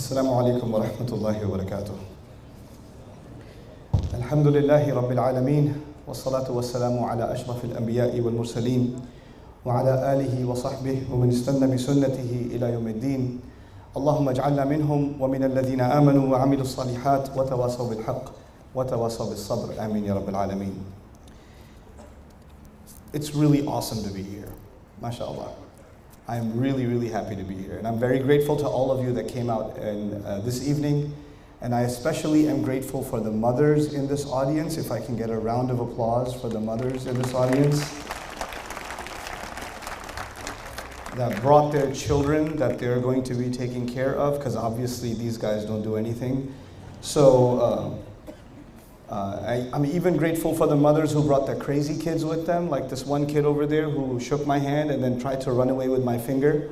السلام عليكم ورحمة الله وبركاته. الحمد لله رب العالمين والصلاة والسلام على أشرف الأنبياء والمرسلين وعلى آله وصحبه ومن استنى بسنته إلى يوم الدين. اللهم اجعلنا منهم ومن الذين آمنوا وعملوا الصالحات وتواصوا بالحق وتواصوا بالصبر. آمين يا رب العالمين. It's really awesome to be here. MashaAllah. I'm really happy to be here. And I'm very grateful to all of you that came out this evening. And I especially am grateful for the mothers in this audience. If I can get a round of applause for the mothers in this audience that brought their children that they're going to be taking care of, because obviously these guys don't do anything. So I'm even grateful for the mothers who brought their crazy kids with them, like this one kid over there who shook my hand and then tried to run away with my finger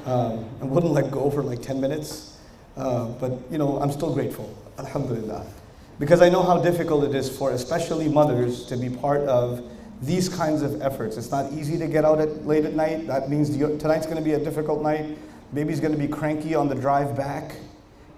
and wouldn't let go for like 10 minutes. But you know, I'm still grateful, alhamdulillah. Because I know how difficult it is for especially mothers to be part of these kinds of efforts. It's not easy to get out late at night. That means tonight's going to be a difficult night. Baby's going to be cranky on the drive back.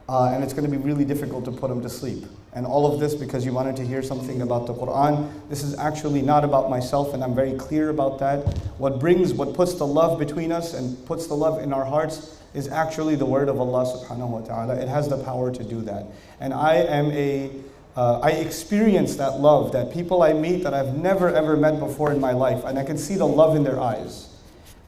And it's going to be really difficult to put him to sleep. And all of this because you wanted to hear something about the Quran. This is actually not about myself, and I'm very clear about that. What puts the love between us and puts the love in our hearts is actually the word of Allah subhanahu wa ta'ala. It has the power to do that. And I experience that love, that people I meet that I've never ever met before in my life, and I can see the love in their eyes.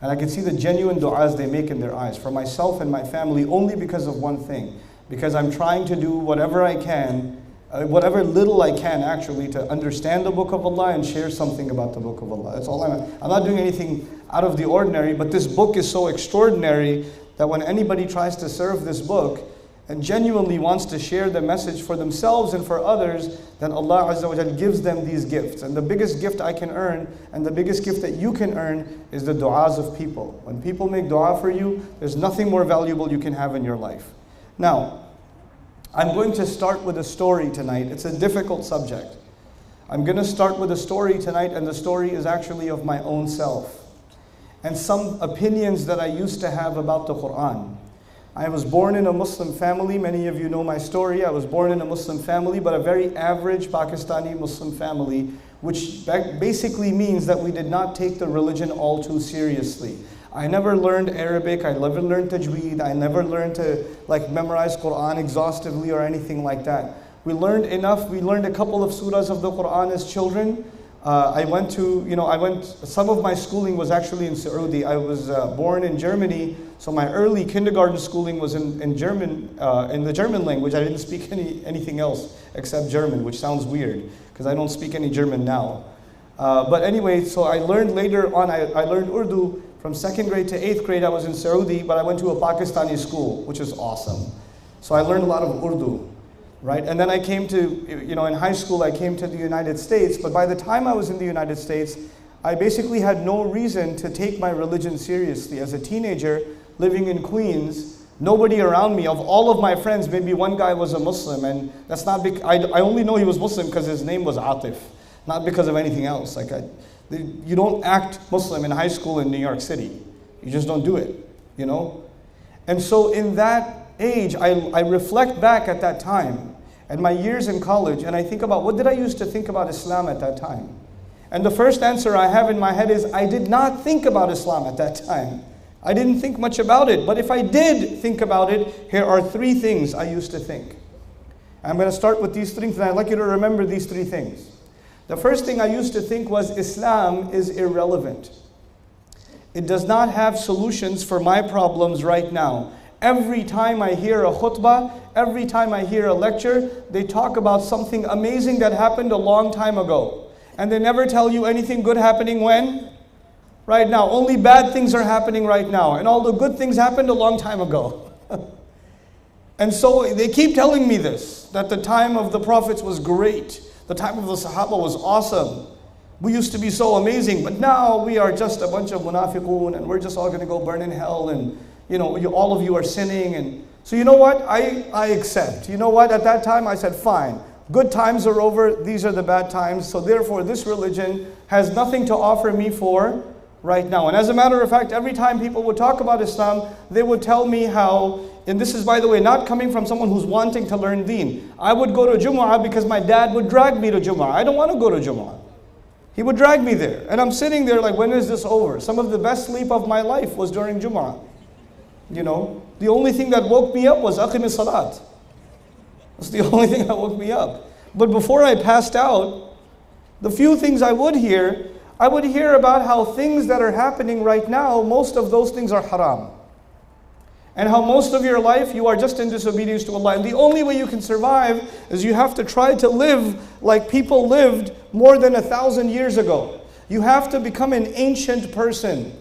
And I can see the genuine du'as they make in their eyes for myself and my family only because of one thing. Because I'm trying to do whatever I can, whatever little I can actually, to understand the Book of Allah and share something about the Book of Allah. That's all I'm not doing anything out of the ordinary, but this book is so extraordinary that when anybody tries to serve this book and genuinely wants to share the message for themselves and for others, then Allah Azza wa Jal gives them these gifts. And the biggest gift I can earn, and the biggest gift that you can earn, is the du'as of people. When people make du'a for you, there's nothing more valuable you can have in your life. Now, I'm going to start with a story tonight. It's a difficult subject. I'm going to start with a story tonight, and the story is actually of my own self and some opinions that I used to have about the Quran. I was born in a Muslim family. Many of you know my story. I was born in a Muslim family, but a very average Pakistani Muslim family, which basically means that we did not take the religion all too seriously. I never learned Arabic, I never learned Tajweed, I never learned to memorize Quran exhaustively or anything like that. We learned enough. We learned a couple of surahs of the Quran as children. Some of my schooling was actually in Saudi. I was born in Germany, so my early kindergarten schooling was in German, in the German language. I didn't speak anything else except German, which sounds weird, because I don't speak any German now. But anyway, so I learned later on, I learned Urdu. From 2nd grade to 8th grade, I was in Saudi, but I went to a Pakistani school, which is awesome. So I learned a lot of Urdu, right? And then I came to, in high school, I came to the United States. But by the time I was in the United States, I basically had no reason to take my religion seriously. As a teenager, living in Queens, nobody around me, of all of my friends, maybe one guy was a Muslim. And that's not because, I only know he was Muslim because his name was Atif, not because of anything else. You don't act Muslim in high school in New York City. You just don't do it, And so in that age, I reflect back at that time and my years in college, and I think about what did I used to think about Islam at that time? And the first answer I have in my head is I did not think about Islam at that time. I didn't think much about it. But if I did think about it, here are 3 things I used to think. I'm going to start with these 3 things, and I'd like you to remember these 3 things. The first thing I used to think was Islam is irrelevant. It does not have solutions for my problems right now. Every time I hear a khutbah, every time I hear a lecture, they talk about something amazing that happened a long time ago. And they never tell you anything good happening when? Right now. Only bad things are happening right now. And all the good things happened a long time ago. And so they keep telling me this, that the time of the prophets was great. The time of the Sahaba was awesome. We used to be so amazing, but now we are just a bunch of munafiqun and we're just all going to go burn in hell, and all of you are sinning. And so you know what? I accept. You know what? At that time I said, fine. Good times are over. These are the bad times. So therefore this religion has nothing to offer me for right now. And as a matter of fact, every time people would talk about Islam, they would tell me how, and this is, by the way, not coming from someone who's wanting to learn deen. I would go to Jumu'ah because my dad would drag me to Jumu'ah. I don't want to go to Jumu'ah. He would drag me there. And I'm sitting there like, when is this over? Some of the best sleep of my life was during Jumu'ah. You know, the only thing that woke me up was Aqim as-salat. That's the only thing that woke me up. But before I passed out, the few things I would hear about how things that are happening right now, most of those things are haram. And how most of your life you are just in disobedience to Allah. And the only way you can survive is you have to try to live like people lived more than 1,000 years ago. You have to become an ancient person.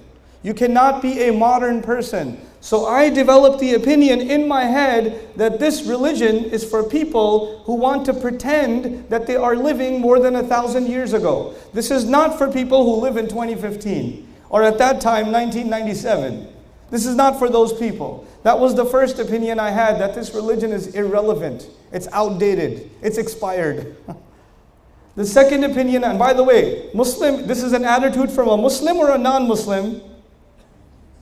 You cannot be a modern person. So I developed the opinion in my head that this religion is for people who want to pretend that they are living more than 1,000 years ago. This is not for people who live in 2015 or at that time 1997. This is not for those people. That was the first opinion I had, that this religion is irrelevant. It's outdated. It's expired. The second opinion, and by the way, Muslim, this is an attitude from a Muslim or a non-Muslim?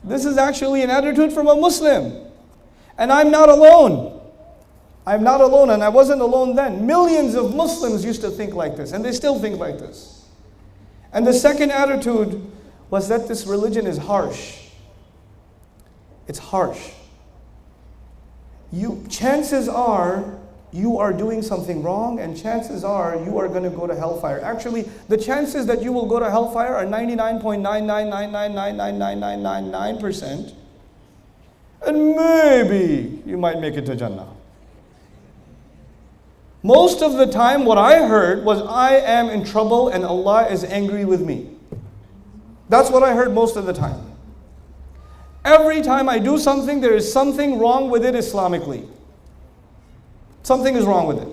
This is actually an attitude from a Muslim. And I'm not alone. I'm not alone, and I wasn't alone then. Millions of Muslims used to think like this, and they still think like this. And the second attitude was that this religion is harsh. It's harsh. Chances are you are doing something wrong, and chances are you are going to go to hellfire. Actually, the chances that you will go to hellfire are 99.999999999%. And maybe you might make it to Jannah. Most of the time what I heard was, I am in trouble and Allah is angry with me. That's what I heard most of the time. Every time I do something, there is something wrong with it Islamically. Something is wrong with it.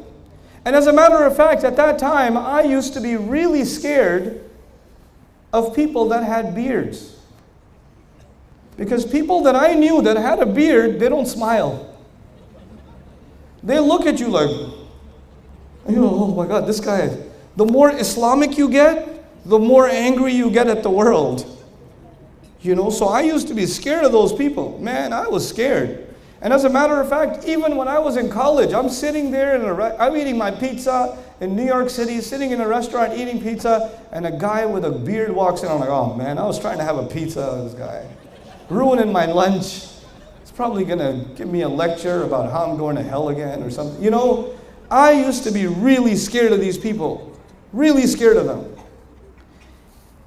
And as a matter of fact, at that time, I used to be really scared of people that had beards. Because people that I knew that had a beard, they don't smile. They look at you like, oh my God, this guy. The more Islamic you get, the more angry you get at the world. You know, so I used to be scared of those people. Man, I was scared. And as a matter of fact, even when I was in college, I'm sitting there I'm eating my pizza in New York City, sitting in a restaurant eating pizza, and a guy with a beard walks in. I'm like, oh man, I was trying to have a pizza with this guy. Ruining my lunch. He's probably going to give me a lecture about how I'm going to hell again or something. You know, I used to be really scared of these people. Really scared of them.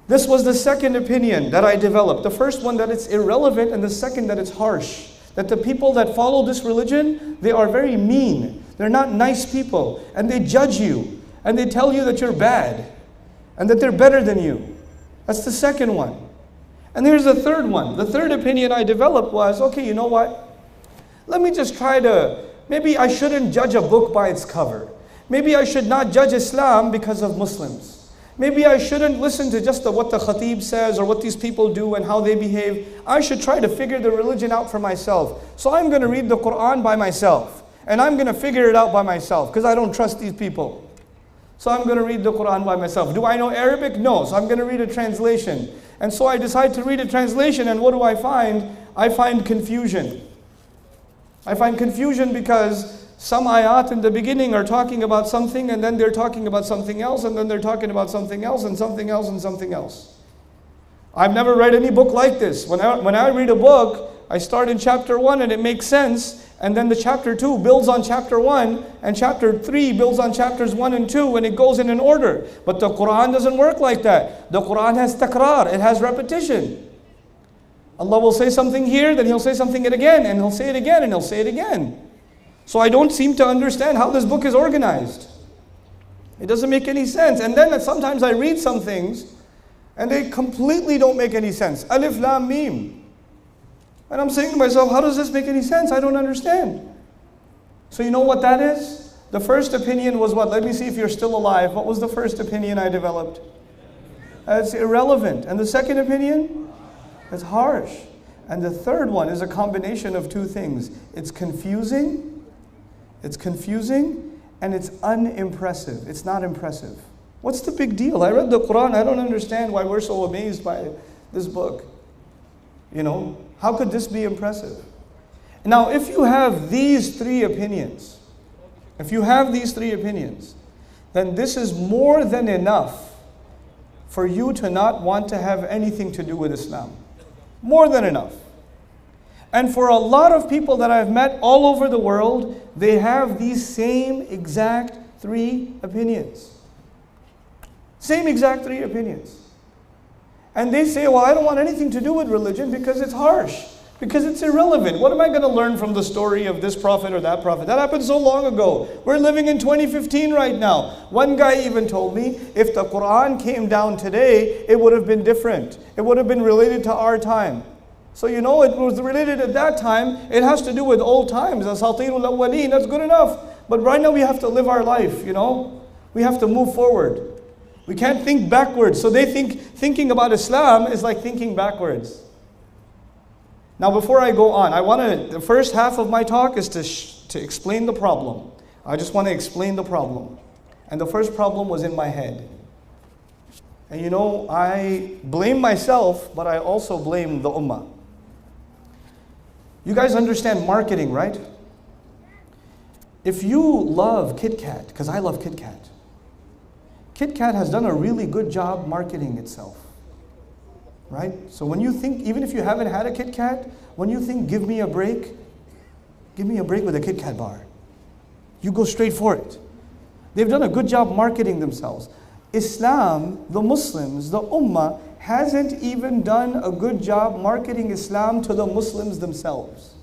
This was the second opinion that I developed. The first one, that it's irrelevant, and the second, that it's harsh. That the people that follow this religion, they are very mean. They're not nice people. And they judge you. And they tell you that you're bad. And that they're better than you. That's the second one. And here's the third one. The third opinion I developed was, okay, you know what? Let me just maybe I shouldn't judge a book by its cover. Maybe I should not judge Islam because of Muslims. Maybe I shouldn't listen to just what the khatib says or what these people do and how they behave. I should try to figure the religion out for myself. So I'm going to read the Quran by myself. And I'm going to figure it out by myself because I don't trust these people. So I'm going to read the Quran by myself. Do I know Arabic? No. So I'm going to read a translation. And so I decide to read a translation, and what do I find? I find confusion. I find confusion because some ayat in the beginning are talking about something, and then they're talking about something else, and then they're talking about something else, and something else, and something else. I've never read any book like this. When I read a book, I start in chapter 1 and it makes sense, and then the chapter 2 builds on chapter 1, and chapter 3 builds on chapters 1 and 2, and it goes in an order. But the Quran doesn't work like that. The Quran has takrar, it has repetition. Allah will say something here, then He'll say something again, and He'll say it again, and He'll say it again. So I don't seem to understand how this book is organized. It doesn't make any sense. And then sometimes I read some things, and they completely don't make any sense. Alif, Lam, Mim. And I'm saying to myself, how does this make any sense? I don't understand. So you know what that is? The first opinion was what? Let me see if you're still alive. What was the first opinion I developed? It's irrelevant. And the second opinion? It's harsh. And the third one is a combination of two things. It's confusing, and it's unimpressive. It's not impressive. What's the big deal? I read the Quran. I don't understand why we're so amazed by this book. You know, how could this be impressive? Now, if you have these three opinions, then this is more than enough for you to not want to have anything to do with Islam. More than enough. And for a lot of people that I've met all over the world, they have these same exact three opinions. Same exact three opinions. And they say, well, I don't want anything to do with religion because it's harsh, because it's irrelevant. What am I going to learn from the story of this prophet or that prophet? That happened so long ago. We're living in 2015 right now. One guy even told me, if the Quran came down today, it would have been different. It would have been related to our time. So you know, it was related at that time. It has to do with old times. Asatirul awwaleen, that's good enough. But right now we have to live our life, you know. We have to move forward. We can't think backwards. So they think thinking about Islam is like thinking backwards. Now before I go on, the first half of my talk is to explain the problem. I just want to explain the problem. And the first problem was in my head. And you know, I blame myself, but I also blame the ummah. You guys understand marketing, right? If you love Kit Kat, because I love Kit Kat, Kit Kat has done a really good job marketing itself. Right? So when you think, even if you haven't had a Kit Kat, when you think, give me a break with a Kit Kat bar. You go straight for it. They've done a good job marketing themselves. Islam, the Muslims, the Ummah, hasn't even done a good job marketing Islam to the Muslims themselves.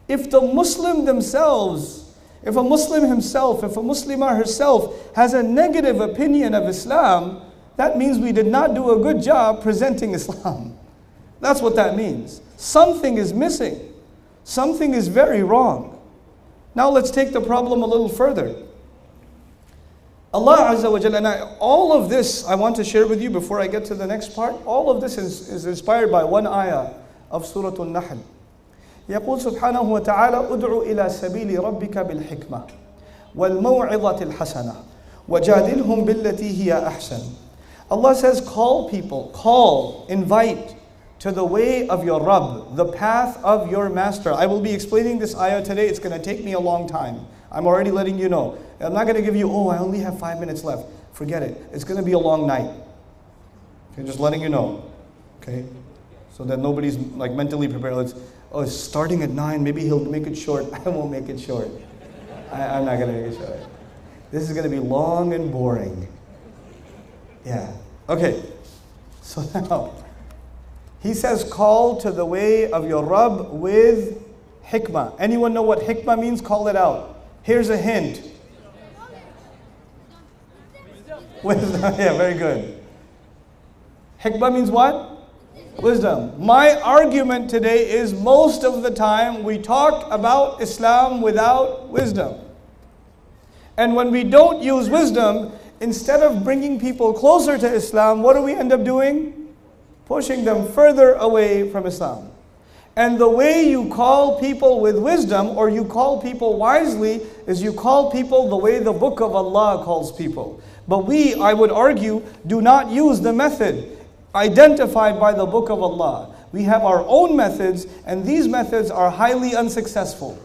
If the Muslim themselves, if a Muslim himself, if a Muslimah herself has a negative opinion of Islam, that means we did not do a good job presenting Islam. That's what that means. Something is missing. Something is very wrong. Now let's take the problem a little further. Allah Azza wa Jalla, and all of this I want to share with you before I get to the next part. All of this is inspired by one ayah of Surah Al-Nahl. يقول سبحانه وتعالى ادع إلى سبيل ربك بالحكمة والموعظة الحسنة وجادلهم بالتي هي أحسن. Allah says, call people, invite to the way of your Rabb, the path of your master. I will be explaining this ayah today. It's going to take me a long time. I'm already letting you know. I'm not going to give you, I only have 5 minutes left. Forget it. It's going to be a long night. Okay, just letting you know. Okay? So that nobody's like mentally prepared. It's starting at 9. Maybe he'll make it short. I won't make it short. I'm not going to make it short. This is going to be long and boring. Yeah. Okay. So now, he says, call to the way of your Rabb with hikmah. Anyone know what hikmah means? Call it out. Here's a hint. Wisdom. Yeah, very good. Hikmah means what? Wisdom. My argument today is most of the time we talk about Islam without wisdom. And when we don't use wisdom, instead of bringing people closer to Islam, what do we end up doing? Pushing them further away from Islam. And the way you call people with wisdom, or you call people wisely, is you call people the way the Book of Allah calls people. But we, I would argue, do not use the method identified by the Book of Allah. We have our own methods, and these methods are highly unsuccessful.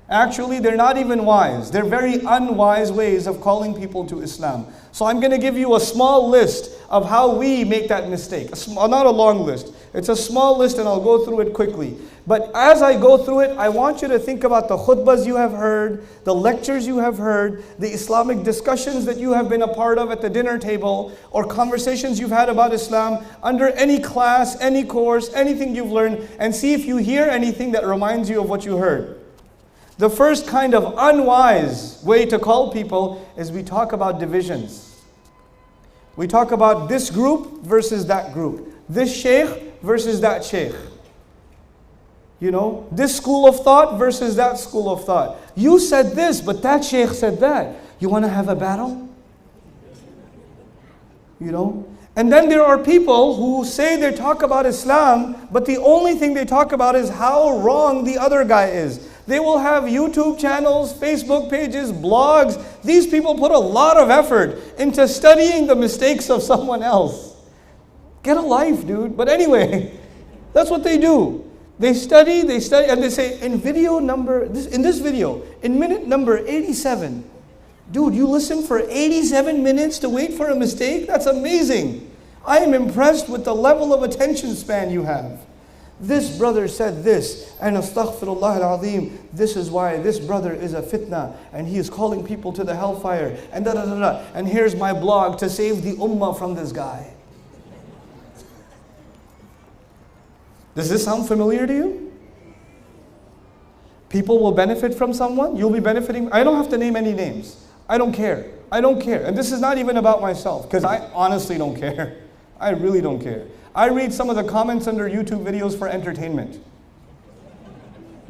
Actually, they're not even wise. They're very unwise ways of calling people to Islam. So I'm going to give you a small list of how we make that mistake. Not a long list. It's a small list and I'll go through it quickly. But as I go through it, I want you to think about the khutbahs you have heard, the lectures you have heard, the Islamic discussions that you have been a part of at the dinner table, or conversations you've had about Islam, under any class, any course, anything you've learned, and see if you hear anything that reminds you of what you heard. The first kind of unwise way to call people is we talk about divisions. We talk about this group versus that group. This sheikh versus that sheikh. You know, this school of thought versus that school of thought. You said this, but that sheikh said that. You want to have a battle? You know? And then there are people who say they talk about Islam, but the only thing they talk about is how wrong the other guy is. They will have YouTube channels, Facebook pages, blogs. These people put a lot of effort into studying the mistakes of someone else. Get a life, dude. But anyway, that's what they do. They study, and they say, in this video, in minute number 87, dude, you listen for 87 minutes to wait for a mistake? That's amazing. I am impressed with the level of attention span you have. This brother said this, and astaghfirullah al-azim, this is why this brother is a fitna, and he is calling people to the hellfire, and da da da da. And here's my blog to save the ummah from this guy. Does this sound familiar to you? People will benefit from someone, you'll be benefiting. I don't have to name any names. I don't care. I don't care. And this is not even about myself, because I honestly don't care. I really don't care. I read some of the comments under YouTube videos for entertainment.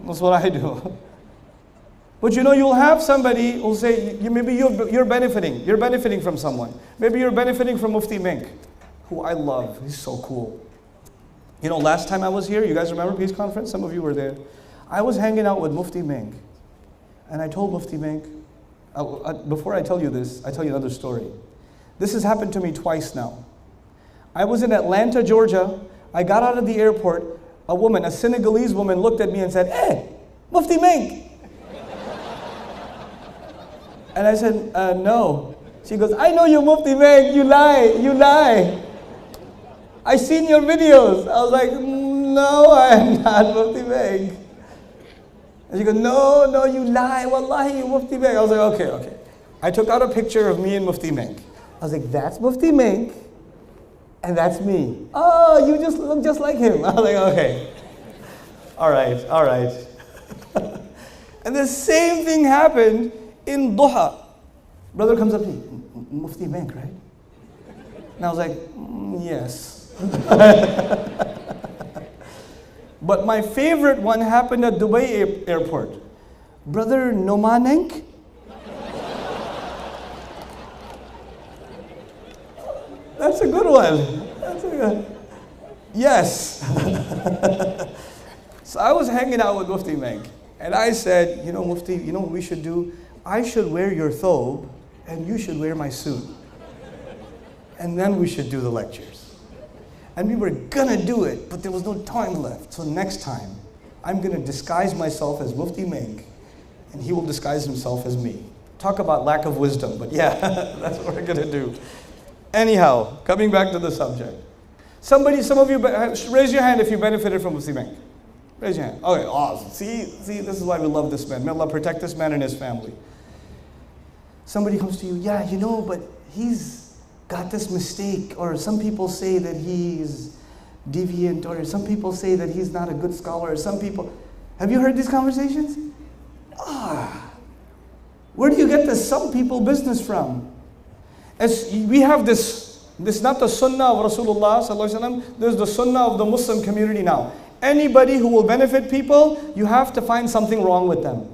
That's what I do. But you know, you'll have somebody who'll say, maybe you're benefiting from someone. Maybe you're benefiting from Mufti Menk, who I love. He's so cool. You know, last time I was here, you guys remember Peace Conference? Some of you were there. I was hanging out with Mufti Menk, and I told Mufti Menk, before I tell you this, I tell you another story. This has happened to me twice now. I was in Atlanta, Georgia. I got out of the airport. A Senegalese woman looked at me and said, "Hey, Mufti Menk." And I said, "No." She goes, "I know you, Mufti Menk. You lie. I seen your videos." I was like, "No, I am not Mufti Menk." And she goes, No, you lie. Wallahi, you Mufti Menk. I was like, okay. I took out a picture of me and Mufti Menk. I was like, that's Mufti Menk, and that's me. Oh, you just look just like him. I was like, okay. All right. And the same thing happened in Duha. Brother comes up to me, Mufti Menk, right? And I was like, yes. But my favorite one happened at Dubai airport. Brother Nouman. That's a good one. Yes. So I was hanging out with Mufti Menk, and I said, Mufti, you know what we should do? I should wear your thobe, and you should wear my suit. And then we should do the lectures. And we were gonna do it, but there was no time left. So next time, I'm gonna disguise myself as Mufti Menk, and he will disguise himself as me. Talk about lack of wisdom, but yeah, that's what we're gonna do. Anyhow, coming back to the subject. Some of you, raise your hand if you benefited from Mufti Menk. Raise your hand. Okay, awesome. See, this is why we love this man. May Allah protect this man and his family. Somebody comes to you, yeah, but he's got this mistake, or some people say that he's deviant, or some people say that he's not a good scholar, or some people... Have you heard these conversations? Where do you get this some people business from? As we have this not the sunnah of Rasulullah sallallahu alaihi wasallam, there's the sunnah of the Muslim community now. Anybody who will benefit people, you have to find something wrong with them.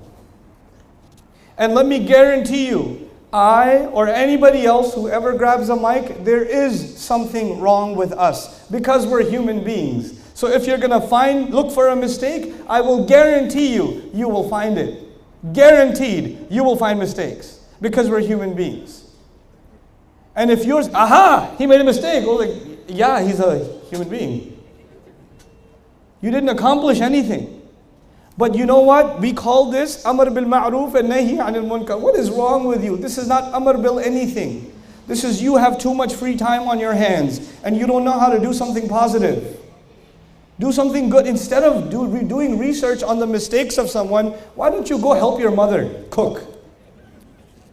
And let me guarantee you, I or anybody else who ever grabs a mic, there is something wrong with us because we're human beings. So if you're gonna look for a mistake, I will guarantee you will find it. Guaranteed, you will find mistakes because we're human beings. And if yours, he made a mistake. Well, yeah, he's a human being. You didn't accomplish anything. But you know what? We call this Amr bil Ma'ruf and Nahi anil Munkar. What is wrong with you? This is not Amr bil anything. This is you have too much free time on your hands and you don't know how to do something positive. Do something good. Instead of doing research on the mistakes of someone, why don't you go help your mother cook?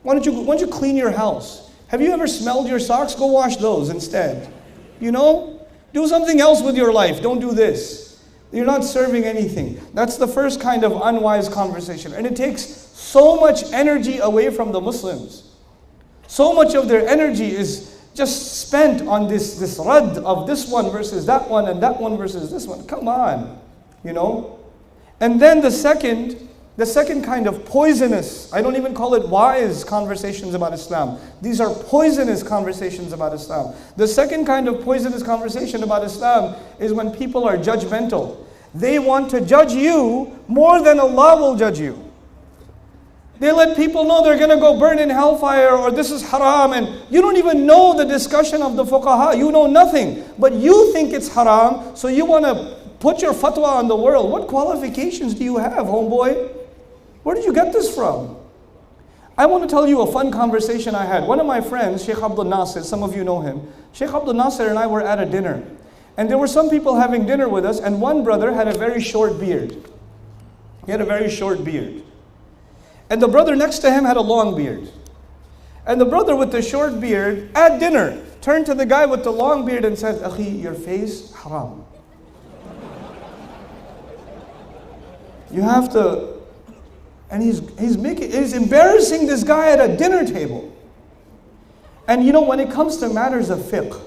Why don't you clean your house? Have you ever smelled your socks? Go wash those instead. Do something else with your life. Don't do this. You're not serving anything. That's the first kind of unwise conversation. And it takes so much energy away from the Muslims. So much of their energy is just spent on this rad of this one versus that one and that one versus this one. Come on, And then the second kind of poisonous, I don't even call it wise conversations about Islam. These are poisonous conversations about Islam. The second kind of poisonous conversation about Islam is when people are judgmental. They want to judge you more than Allah will judge you. They let people know they're going to go burn in hellfire, or this is haram, and you don't even know the discussion of the fuqaha. You know nothing. But you think it's haram, so you want to put your fatwa on the world. What qualifications do you have, homeboy? Where did you get this from? I want to tell you a fun conversation I had. One of my friends, Sheikh Abdul Nasir, some of you know him. Sheikh Abdul Nasir and I were at a dinner. And there were some people having dinner with us, and one brother had a very short beard. He had a very short beard. And the brother next to him had a long beard. And the brother with the short beard, at dinner, turned to the guy with the long beard and said, Akhi, your face, haram. You have to... And he's embarrassing this guy at a dinner table. And you know, when it comes to matters of fiqh,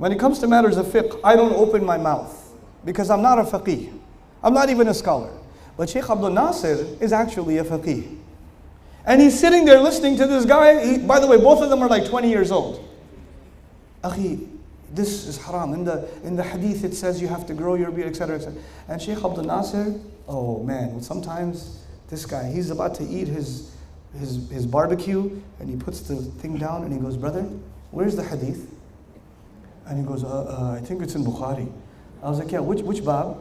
I don't open my mouth because I'm not a faqih. I'm not even a scholar. But Sheikh Abdul Nasir is actually a faqih. And he's sitting there listening to this guy. By the way, both of them are like 20 years old. Akhi, this is haram. In the hadith it says you have to grow your beard, etc., etc. And Sheikh Abdul Nasir, oh man, sometimes this guy, he's about to eat his barbecue, and he puts the thing down and he goes, brother, where's the hadith? And he goes, I think it's in Bukhari. I was like, yeah, which bab?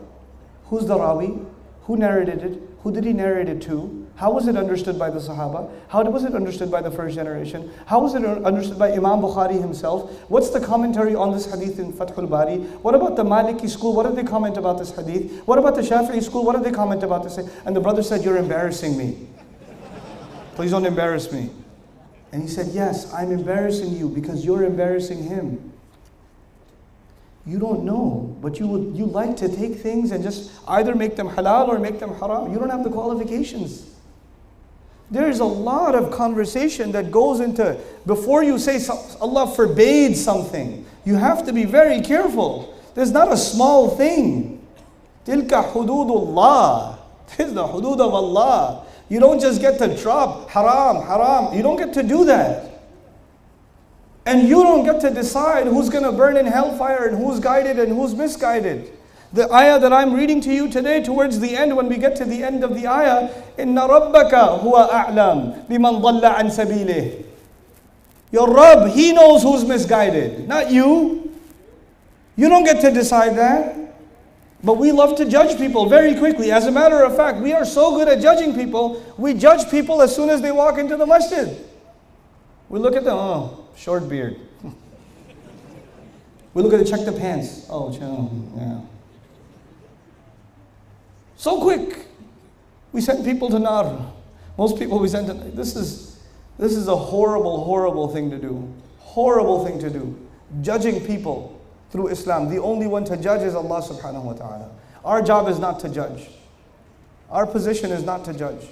Who's the rawi? Who narrated it? Who did he narrate it to? How was it understood by the Sahaba? How was it understood by the first generation? How was it understood by Imam Bukhari himself? What's the commentary on this hadith in Fathul Bari? What about the Maliki school? What did they comment about this hadith? What about the Shafi'i school? What did they comment about this? And the brother said, you're embarrassing me. Please don't embarrass me. And he said, yes, I'm embarrassing you because you're embarrassing him. You don't know, but you like to take things and just either make them halal or make them haram. You don't have the qualifications. There's a lot of conversation that goes into, before you say Allah forbade something, you have to be very careful. There's not a small thing. Tilka hududullah. This is the hudud of Allah. You don't just get to drop haram, haram. You don't get to do that. And you don't get to decide who's going to burn in hellfire and who's guided and who's misguided. The ayah that I'm reading to you today, towards the end, when we get to the end of the ayah, إِنَّ رَبَّكَ هُوَ أَعْلَمُ بِمَنْ ضَلَّ عَنْ سَبِيلِهِ. Your Rabb, He knows who's misguided, not you. You don't get to decide that. But we love to judge people very quickly. As a matter of fact, we are so good at judging people, we judge people as soon as they walk into the masjid. We look at them, oh, short beard. We look at it, check the pants. Oh, yeah. So quick. We send people to nar. Most people we send to, this is a horrible, horrible thing to do. Horrible thing to do. Judging people through Islam. The only one to judge is Allah subhanahu wa ta'ala. Our job is not to judge. Our position is not to judge.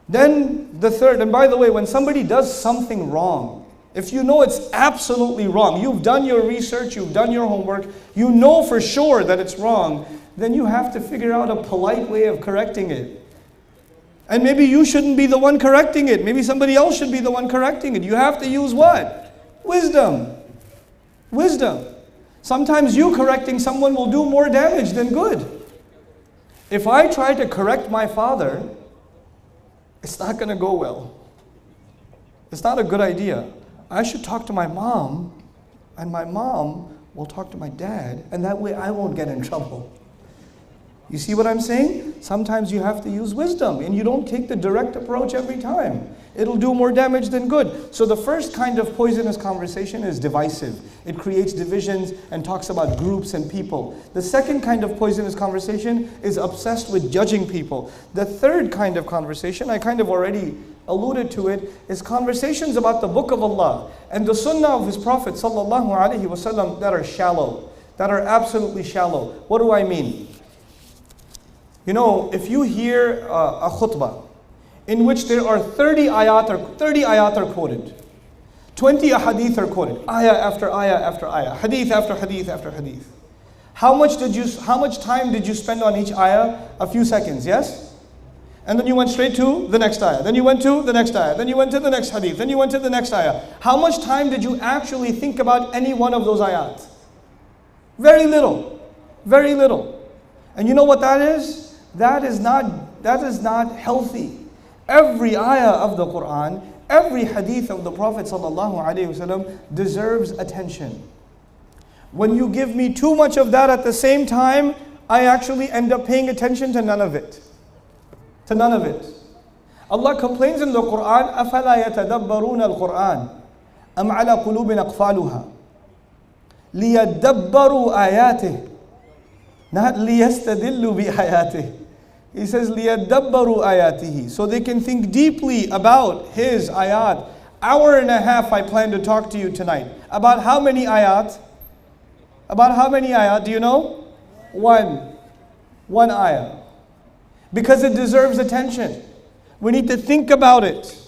Then the third, and by the way, when somebody does something wrong, if you know it's absolutely wrong, you've done your research, you've done your homework, you know for sure that it's wrong, then you have to figure out a polite way of correcting it. And maybe you shouldn't be the one correcting it. Maybe somebody else should be the one correcting it. You have to use what? Wisdom. Wisdom. Sometimes you correcting someone will do more damage than good. If I try to correct my father, it's not going to go well. It's not a good idea. I should talk to my mom, and my mom will talk to my dad, and that way I won't get in trouble. You see what I'm saying? Sometimes you have to use wisdom, and you don't take the direct approach every time. It'll do more damage than good. So the first kind of poisonous conversation is divisive. It creates divisions and talks about groups and people. The second kind of poisonous conversation is obsessed with judging people. The third kind of conversation, I kind of already alluded to it, is conversations about the Book of Allah and the Sunnah of His Prophet sallallahu alaihi wasallam that are shallow, that are absolutely shallow. What do I mean? You know, if you hear a khutbah in which there are 30 ayat are quoted, 20 ahadith are quoted, ayah after ayah after ayah, hadith after hadith after hadith. How much time did you spend on each ayah? A few seconds, yes? And then you went straight to the next ayah. Then you went to the next ayah. Then you went to the next hadith. Then you went to the next ayah. How much time did you actually think about any one of those ayat? Very little. Very little. And you know what that is? That is not healthy. Every ayah of the Quran, every hadith of the Prophet ﷺ deserves attention. When you give me too much of that at the same time, I actually end up paying attention to none of it. To none of it. Allah complains in the Quran, أَفَلَا يَتَدَبَّرُونَ الْقُرْآنَ أَمْ عَلَى قُلُوبٍ أَقْفَالُهَا لِيَدَّبَّرُوا آيَاتِهِ not لِيَسْتَدِلُّوا بِآيَاتِهِ. He says لِيَدَّبَّرُوا آيَاتِهِ, so they can think deeply about His ayat. Hour and a half I plan to talk to you tonight. About how many ayat? About how many ayat? Do you know? One ayah. Because it deserves attention. We need to think about it.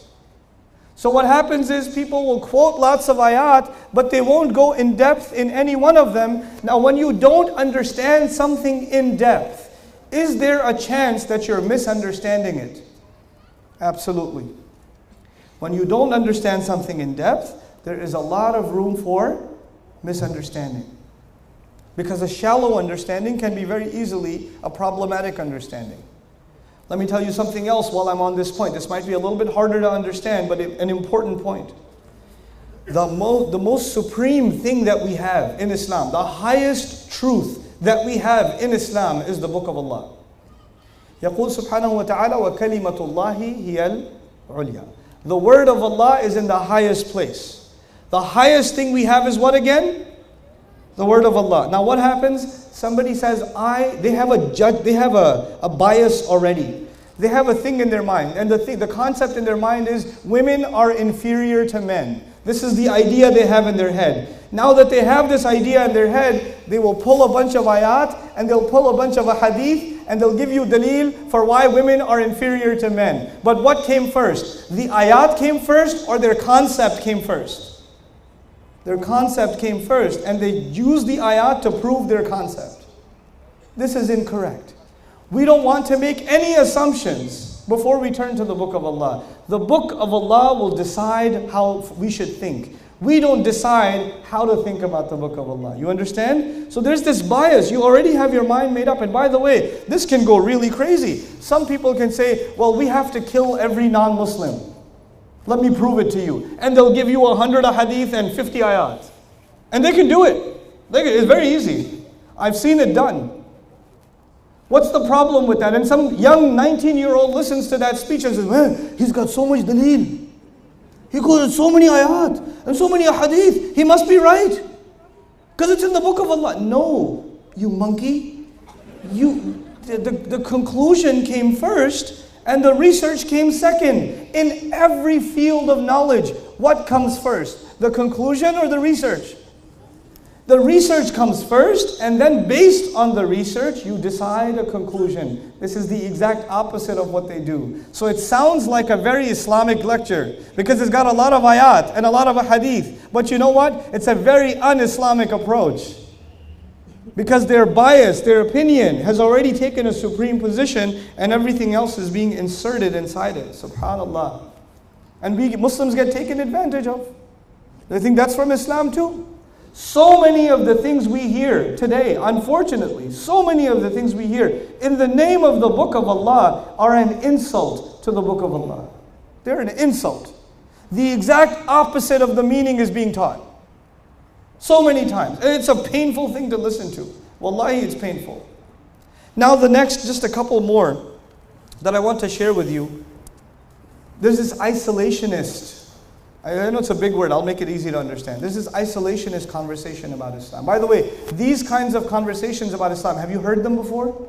So what happens is people will quote lots of ayat, but they won't go in depth in any one of them. Now when you don't understand something in depth, is there a chance that you're misunderstanding it? Absolutely. When you don't understand something in depth, there is a lot of room for misunderstanding. Because a shallow understanding can be very easily a problematic understanding. Let me tell you something else while I'm on this point. This might be a little bit harder to understand, but an important point. The most supreme thing that we have in Islam, the highest truth that we have in Islam is the Book of Allah. يقول سبحانه وتعالى وكلمة الله هي العليا. The word of Allah is in the highest place. The highest thing we have is what again? The word of Allah. Now what happens? Somebody says, they have a bias already. They have a thing in their mind. And the concept in their mind is women are inferior to men. This is the idea they have in their head. Now that they have this idea in their head, they will pull a bunch of ayat and they'll pull a bunch of hadith and they'll give you dalil for why women are inferior to men. But what came first? The ayat came first or their concept came first? Their concept came first and they used the ayat to prove their concept. This is incorrect. We don't want to make any assumptions before we turn to the Book of Allah. The Book of Allah will decide how we should think. We don't decide how to think about the Book of Allah. You understand? So there's this bias. You already have your mind made up. And by the way, this can go really crazy. Some people can say, well, we have to kill every non-Muslim. Let me prove it to you. And they'll give you 100 hadith and 50 ayat. And they can do it. It's very easy. I've seen it done. What's the problem with that? And some young 19-year-old listens to that speech and says, man, he's got so much daleel. He quoted so many ayat and so many hadith. He must be right. Because it's in the Book of Allah. No, you monkey. The conclusion came first and the research came second. In every field of knowledge, what comes first? The conclusion or the research? The research comes first, and then based on the research, you decide a conclusion. This is the exact opposite of what they do. So it sounds like a very Islamic lecture, because it's got a lot of ayat and a lot of hadith. But you know what? It's a very un-Islamic approach. Because their bias, their opinion has already taken a supreme position and everything else is being inserted inside it. Subhanallah. And we Muslims get taken advantage of. They think that's from Islam too. So many of the things we hear today, unfortunately, so many of the things we hear in the name of the Book of Allah are an insult to the Book of Allah. They're an insult. The exact opposite of the meaning is being taught. So many times. And it's a painful thing to listen to. Wallahi, it's painful. Now the next, just a couple more that I want to share with you. There's this isolationist. I know it's a big word. I'll make it easy to understand. There's this isolationist conversation about Islam. By the way, these kinds of conversations about Islam, have you heard them before?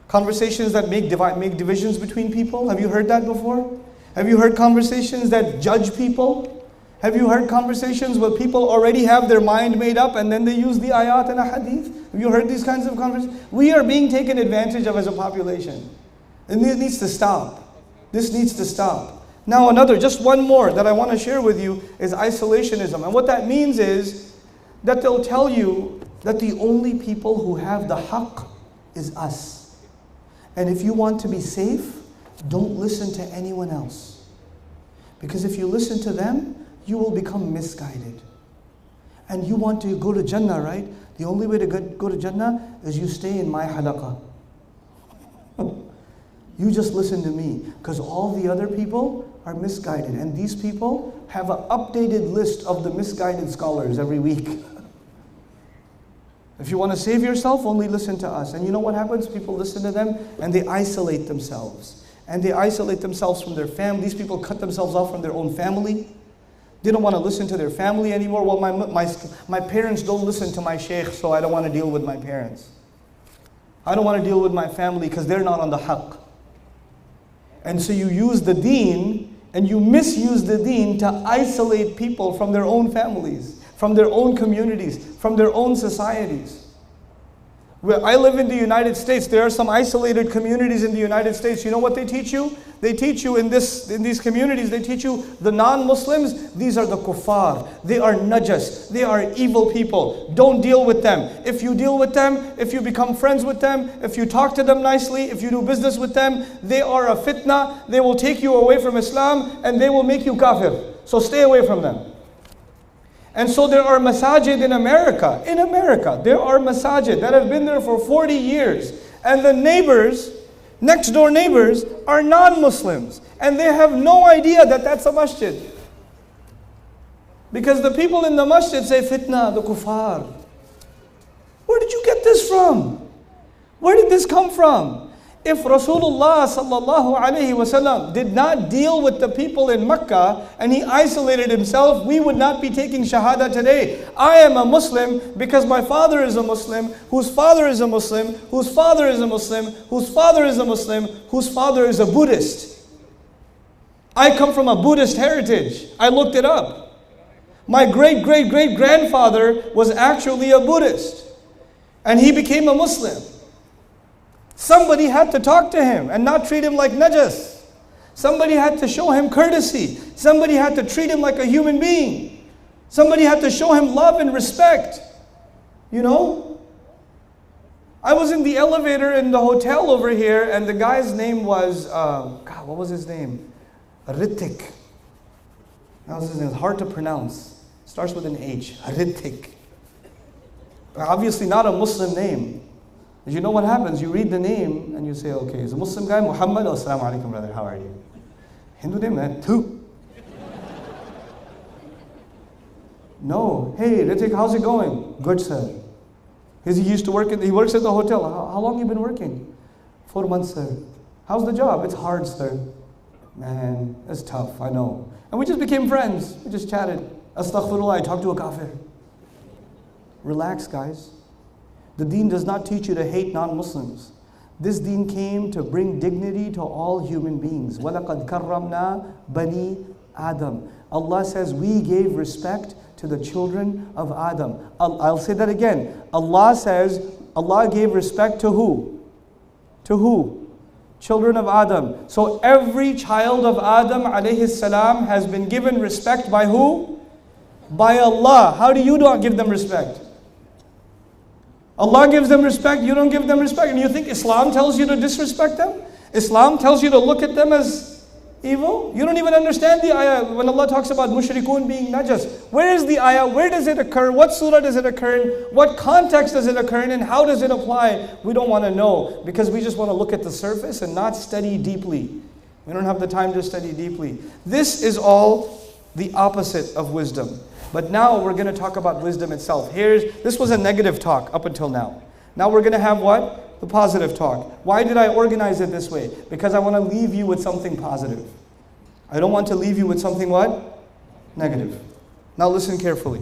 Conversations that make divisions between people. Have you heard that before? Have you heard conversations that judge people? Have you heard conversations where people already have their mind made up and then they use the ayat and a hadith? Have you heard these kinds of conversations? We are being taken advantage of as a population. And this needs to stop. This needs to stop. Now just one more that I want to share with you is isolationism. And what that means is that they'll tell you that the only people who have the haqq is us. And if you want to be safe, don't listen to anyone else. Because if you listen to them, you will become misguided. And you want to go to Jannah, right? The only way to go to Jannah is you stay in my halaqah. You just listen to me, because all the other people are misguided. And these people have an updated list of the misguided scholars every week. If you want to save yourself, only listen to us. And you know what happens? People listen to them and they isolate themselves. And they isolate themselves from their family. These people cut themselves off from their own family. They don't want to listen to their family anymore. Well, my parents don't listen to my sheikh, so I don't want to deal with my parents. I don't want to deal with my family because they're not on the haqq. And so you use the deen and you misuse the deen to isolate people from their own families, from their own communities, from their own societies. Where I live in the United States, there are some isolated communities in the United States. You know what they teach you? They teach you in these communities, they teach you the non-Muslims, these are the kuffar. They are najas. They are evil people. Don't deal with them. If you deal with them, if you become friends with them, if you talk to them nicely, if you do business with them, they are a fitna. They will take you away from Islam and they will make you kafir. So stay away from them. And so there are masajid in America. In America, there are masajid that have been there for 40 years. And the neighbors, next door neighbors, are non-Muslims. And they have no idea that that's a masjid. Because the people in the masjid say, fitna, the kuffar. Where did you get this from? Where did this come from? If Rasulullah sallallahu alaihi wasallam did not deal with the people in Mecca and he isolated himself, we would not be taking shahada today. I am a Muslim because my father is a Muslim, whose father is a Muslim, whose father is a Muslim, whose father is a Muslim, whose father is a Buddhist. I come from a Buddhist heritage. I looked it up. My great-great-great-grandfather was actually a Buddhist. And he became a Muslim. Somebody had to talk to him and not treat him like najas. Somebody had to show him courtesy. Somebody had to treat him like a human being. Somebody had to show him love and respect. You know? I was in the elevator in the hotel over here and the guy's name was, God, what was his name? Ritik. That was his name. It's hard to pronounce. Starts with an H. Ritik. Obviously not a Muslim name. You know what happens? You read the name and you say, okay, is a Muslim guy Muhammad? Oh, assalamu alaikum, brother. How are you? Hindu name, man. Tu. No. Hey, Ritik, how's it going? Good, sir. He used to work he works at the hotel. How long you been working? 4 months, sir. How's the job? It's hard, sir. Man, it's tough, I know. And we just became friends. We just chatted. Astaghfirullah, I talked to a kafir. Relax, guys. The deen does not teach you to hate non-Muslims. This deen came to bring dignity to all human beings. وَلَقَدْ كَرَّمْنَا بَنِي Adam. Allah says we gave respect to the children of Adam. I'll say that again. Allah says Allah gave respect to who? To who? Children of Adam. So every child of Adam alayhi salam has been given respect by who? By Allah. How do you not give them respect? Allah gives them respect, you don't give them respect. And you think Islam tells you to disrespect them? Islam tells you to look at them as evil? You don't even understand the ayah when Allah talks about mushrikun being najas. Where is the ayah? Where does it occur? What surah does it occur in? What context does it occur in? And how does it apply? We don't want to know because we just want to look at the surface and not study deeply. We don't have the time to study deeply. This is all the opposite of wisdom. But now we're going to talk about wisdom itself. This was a negative talk up until now. Now we're going to have what? The positive talk. Why did I organize it this way? Because I want to leave you with something positive. I don't want to leave you with something what? Negative. Now listen carefully.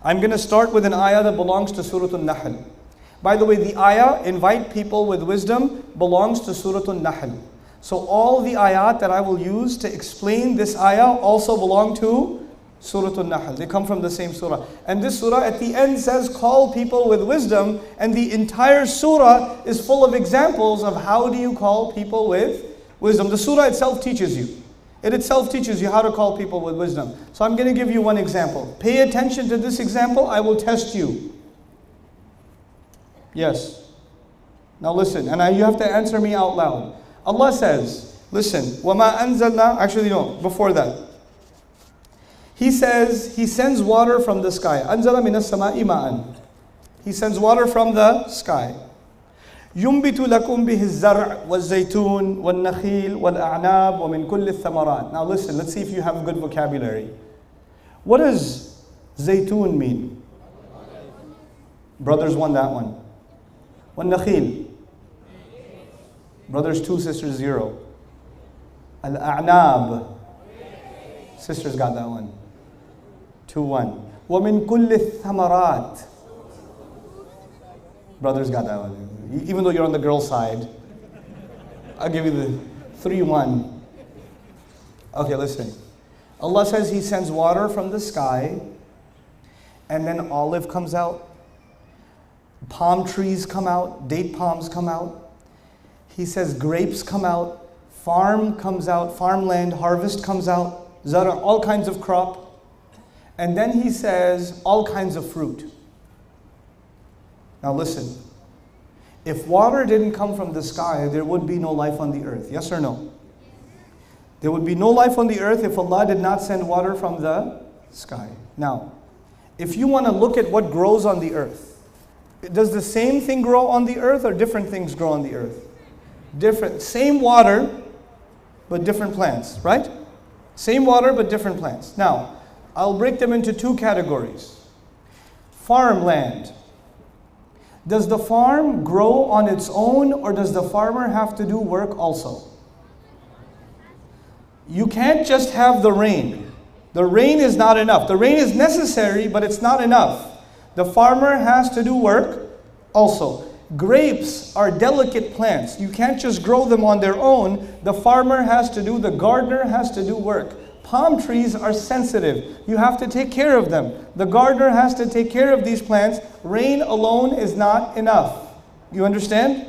I'm going to start with an ayah that belongs to Surah An-Nahl. By the way, the ayah, invite people with wisdom, belongs to Surah An-Nahl. So all the ayat that I will use to explain this ayah also belong to Surah An-Nahl. They come from the same surah. And this surah at the end says, call people with wisdom. And the entire surah is full of examples of how do you call people with wisdom. The surah itself teaches you. It itself teaches you how to call people with wisdom. So I'm going to give you one example. Pay attention to this example. I will test you. Yes. Now listen. And you have to answer me out loud. Allah says, listen. وَمَا أَنزَلْنَا. Actually, no. Before that. He says, He sends water from the sky. أَنزَلَ مِنَ السَّمَاءِ مَاءً. He sends water from the sky. ينبت لكم به الزرع والزيتون والنخيل والأعناب ومن كل الثمرات. Now listen, let's see if you have good vocabulary. What does zaytun mean? Brothers won that one. والنخيل. Brothers 2, sisters 0. Al-a'nab. Sisters got that one. 2-1. وَمِن كُلِّ الثَّمَرَاتِ. Brothers got that one. Even though you're on the girl side, I'll give you the 3-1. Okay, listen. Allah says He sends water from the sky, and then olive comes out, palm trees come out, date palms come out. He says grapes come out, farm comes out, farmland, harvest comes out, zara, all kinds of crop. And then He says all kinds of fruit. Now listen. If water didn't come from the sky, there would be no life on the earth. Yes or no? There would be no life on the earth if Allah did not send water from the sky. Now, if you want to look at what grows on the earth, does the same thing grow on the earth or different things grow on the earth? Different. Same water, but different plants, right? Same water, but different plants. Now, I'll break them into 2 categories. Farmland. Does the farm grow on its own, or does the farmer have to do work also? You can't just have the rain. The rain is not enough. The rain is necessary, but it's not enough. The farmer has to do work also. Grapes are delicate plants. You can't just grow them on their own. The farmer has to do, the gardener has to do work. Palm trees are sensitive. You have to take care of them. The gardener has to take care of these plants. Rain alone is not enough. You understand?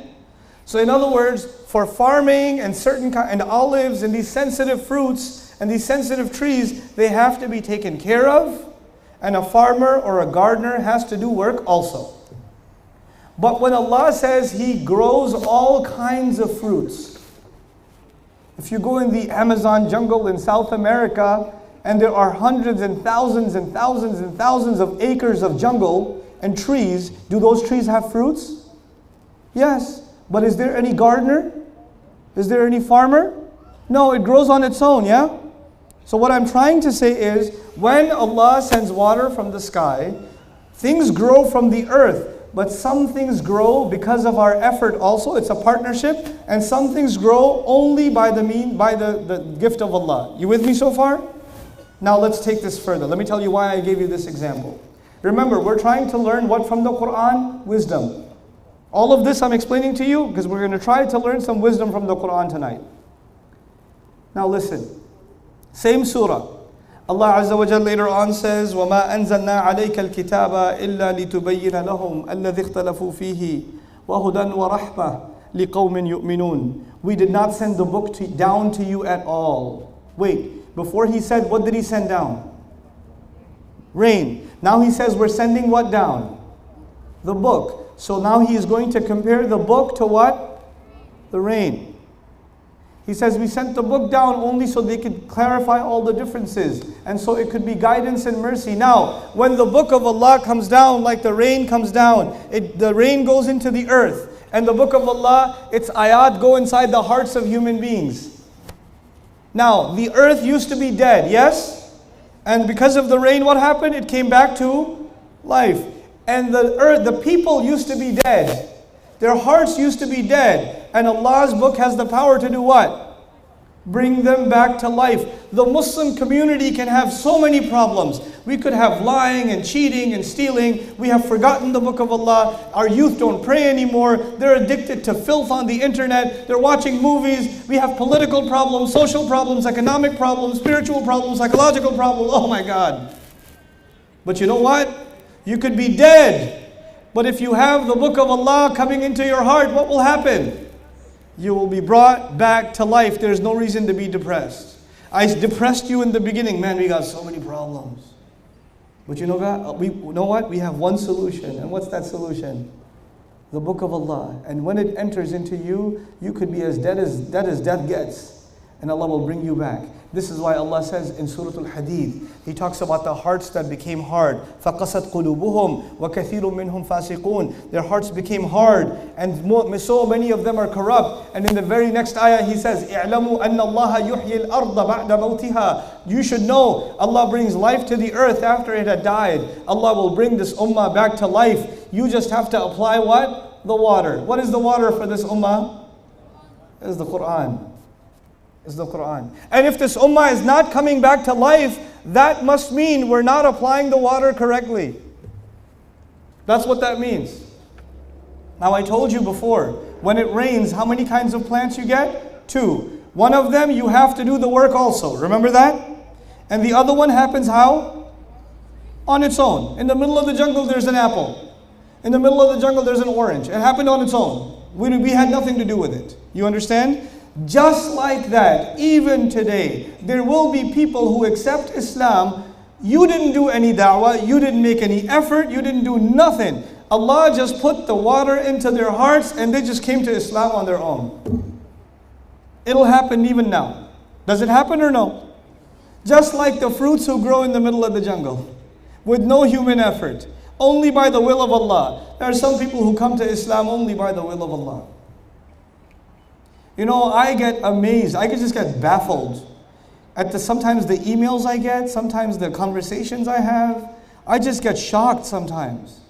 So in other words, for farming and and olives and these sensitive fruits and these sensitive trees, they have to be taken care of, and a farmer or a gardener has to do work also. But when Allah says He grows all kinds of fruits, if you go in the Amazon jungle in South America, and there are hundreds and thousands and thousands and thousands of acres of jungle and trees, do those trees have fruits? Yes. But is there any gardener? Is there any farmer? No, it grows on its own, yeah? So what I'm trying to say is, when Allah sends water from the sky, things grow from the earth. But some things grow because of our effort also. It's a partnership. And some things grow only by the gift of Allah. You with me so far? Now let's take this further. Let me tell you why I gave you this example. Remember, we're trying to learn what from the Quran? Wisdom. All of this I'm explaining to you because we're going to try to learn some wisdom from the Quran tonight. Now listen. Same surah. Allah Azza wa Jalla later on says, وَمَا أَنزَلْنَا عَلَيْكَ الْكِتَابَ إِلَّا لِتُبَيِّنَ لَهُمْ الَّذِي اخْتَلَفُوا فِيهِ وَهُدًى وَرَحْمَةً لِقَوْمٍ يُؤْمِنُونَ. We did not send the book down to you at all. Wait, before He said, what did He send down? Rain. Now He says we're sending what down? The book. So now He is going to compare the book to what? The rain. He says we sent the book down only so they could clarify all the differences, and so it could be guidance and mercy. Now, when the book of Allah comes down, like the rain comes down, the rain goes into the earth, and the book of Allah, its ayat go inside the hearts of human beings. Now, the earth used to be dead, yes? And because of the rain, what happened? It came back to life. And the people used to be dead. Their hearts used to be dead. And Allah's book has the power to do what? Bring them back to life. The Muslim community can have so many problems. We could have lying and cheating and stealing. We have forgotten the book of Allah. Our youth don't pray anymore. They're addicted to filth on the internet. They're watching movies. We have political problems, social problems, economic problems, spiritual problems, psychological problems. Oh my God. But you know what? You could be dead. But if you have the book of Allah coming into your heart, what will happen? You will be brought back to life. There's no reason to be depressed. I depressed you in the beginning. Man, we got so many problems. But you know what? We have one solution. And what's that solution? The book of Allah. And when it enters into you, you could be as dead as death gets. And Allah will bring you back. This is why Allah says in Surah Al-Hadid, He talks about the hearts that became hard. فَقَسَتْ قُلُوبُهُمْ وَكَثِيرٌ مِّنْهُمْ فَاسِقُونَ. Their hearts became hard and so many of them are corrupt. And in the very next ayah He says, اعْلَمُوا أَنَّ اللَّهَ يُحْيِي الْأَرْضَ بَعْدَ مَوْتِهَا. You should know Allah brings life to the earth after it had died. Allah will bring this ummah back to life. You just have to apply what? The water. What is the water for this ummah? It is the Quran. It's the Quran. And if this ummah is not coming back to life, that must mean we're not applying the water correctly. That's what that means. Now I told you before, when it rains, how many kinds of plants you get? 2. One of them you have to do the work also. Remember that? And the other one happens how? On its own. In the middle of the jungle there's an apple. In the middle of the jungle there's an orange. It happened on its own. We had nothing to do with it. You understand? Just like that, even today, there will be people who accept Islam. You didn't do any da'wah, you didn't make any effort, you didn't do nothing. Allah just put the water into their hearts and they just came to Islam on their own. It'll happen even now. Does it happen or no? Just like the fruits who grow in the middle of the jungle, with no human effort, only by the will of Allah. There are some people who come to Islam only by the will of Allah. You know, I get amazed. I just get baffled at sometimes the emails I get, sometimes the conversations I have. I just get shocked sometimes.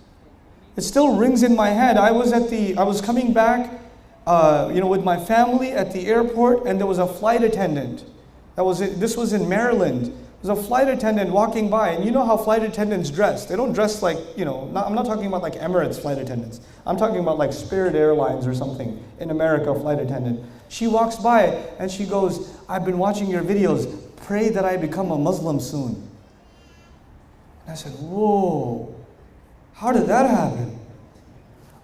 It still rings in my head. I was coming back, with my family at the airport, and there was a flight attendant. This was in Maryland. There was a flight attendant walking by, and you know how flight attendants dress. They don't dress like, I'm not talking about like Emirates flight attendants. I'm talking about like Spirit Airlines or something in America flight attendant. She walks by and she goes, I've been watching your videos. Pray that I become a Muslim soon. And I said, whoa, how did that happen?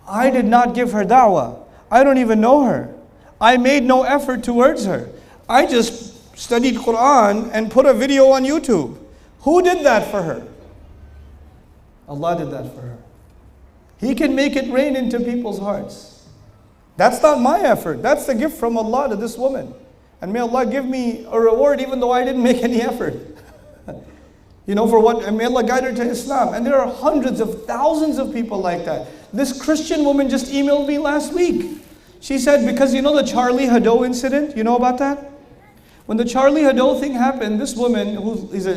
I did not give her da'wah. I don't even know her. I made no effort towards her. I just studied Quran and put a video on YouTube. Who did that for her? Allah did that for her. He can make it rain into people's hearts. That's not my effort. That's the gift from Allah to this woman. And may Allah give me a reward even though I didn't make any effort. For what? And may Allah guide her to Islam. And there are hundreds of thousands of people like that. This Christian woman just emailed me last week. She said, because the Charlie Hebdo incident, you know about that? When the Charlie Hebdo thing happened, this woman,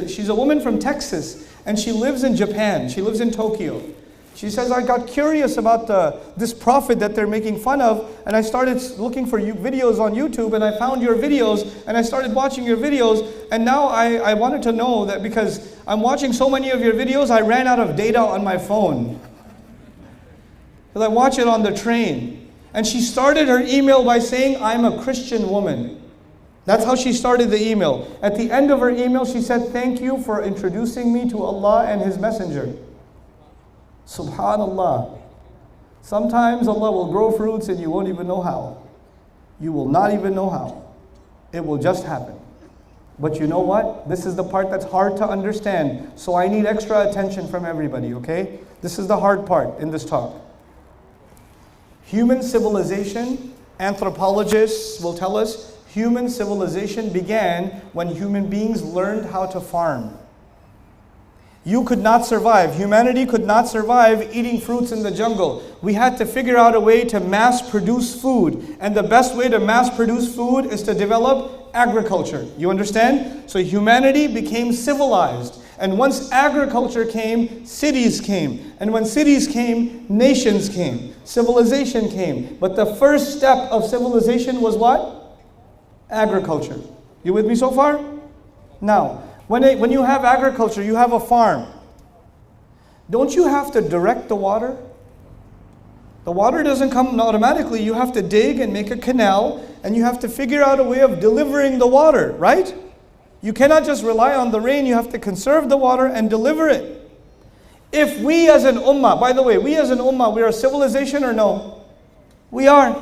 she's a woman from Texas, and she lives in Japan. She lives in Tokyo. She says, I got curious about this prophet that they're making fun of, and I started looking for videos on YouTube, and I found your videos, and I started watching your videos, and now I wanted to know that because I'm watching so many of your videos, I ran out of data on my phone. Because I watch it on the train. And she started her email by saying, I'm a Christian woman. That's how she started the email. At the end of her email, she said, thank you for introducing me to Allah and His Messenger. Subhanallah. Sometimes Allah will grow fruits and you won't even know how. You will not even know how. It will just happen. But you know what? This is the part that's hard to understand. So I need extra attention from everybody, okay? This is the hard part in this talk. Human civilization, anthropologists will tell us, human civilization began when human beings learned how to farm. You could not survive. Humanity could not survive eating fruits in the jungle. We had to figure out a way to mass produce food. And the best way to mass produce food is to develop agriculture. You understand? So humanity became civilized. And once agriculture came, cities came. And when cities came, nations came. Civilization came. But the first step of civilization was what? Agriculture. You with me so far? Now, when you have agriculture, you have a farm. Don't you have to direct the water? The water doesn't come automatically. You have to dig and make a canal, and you have to figure out a way of delivering the water, right? You cannot just rely on the rain. You have to conserve the water and deliver it. If we as an ummah, by the way, we as an ummah, we are a civilization or no? We are.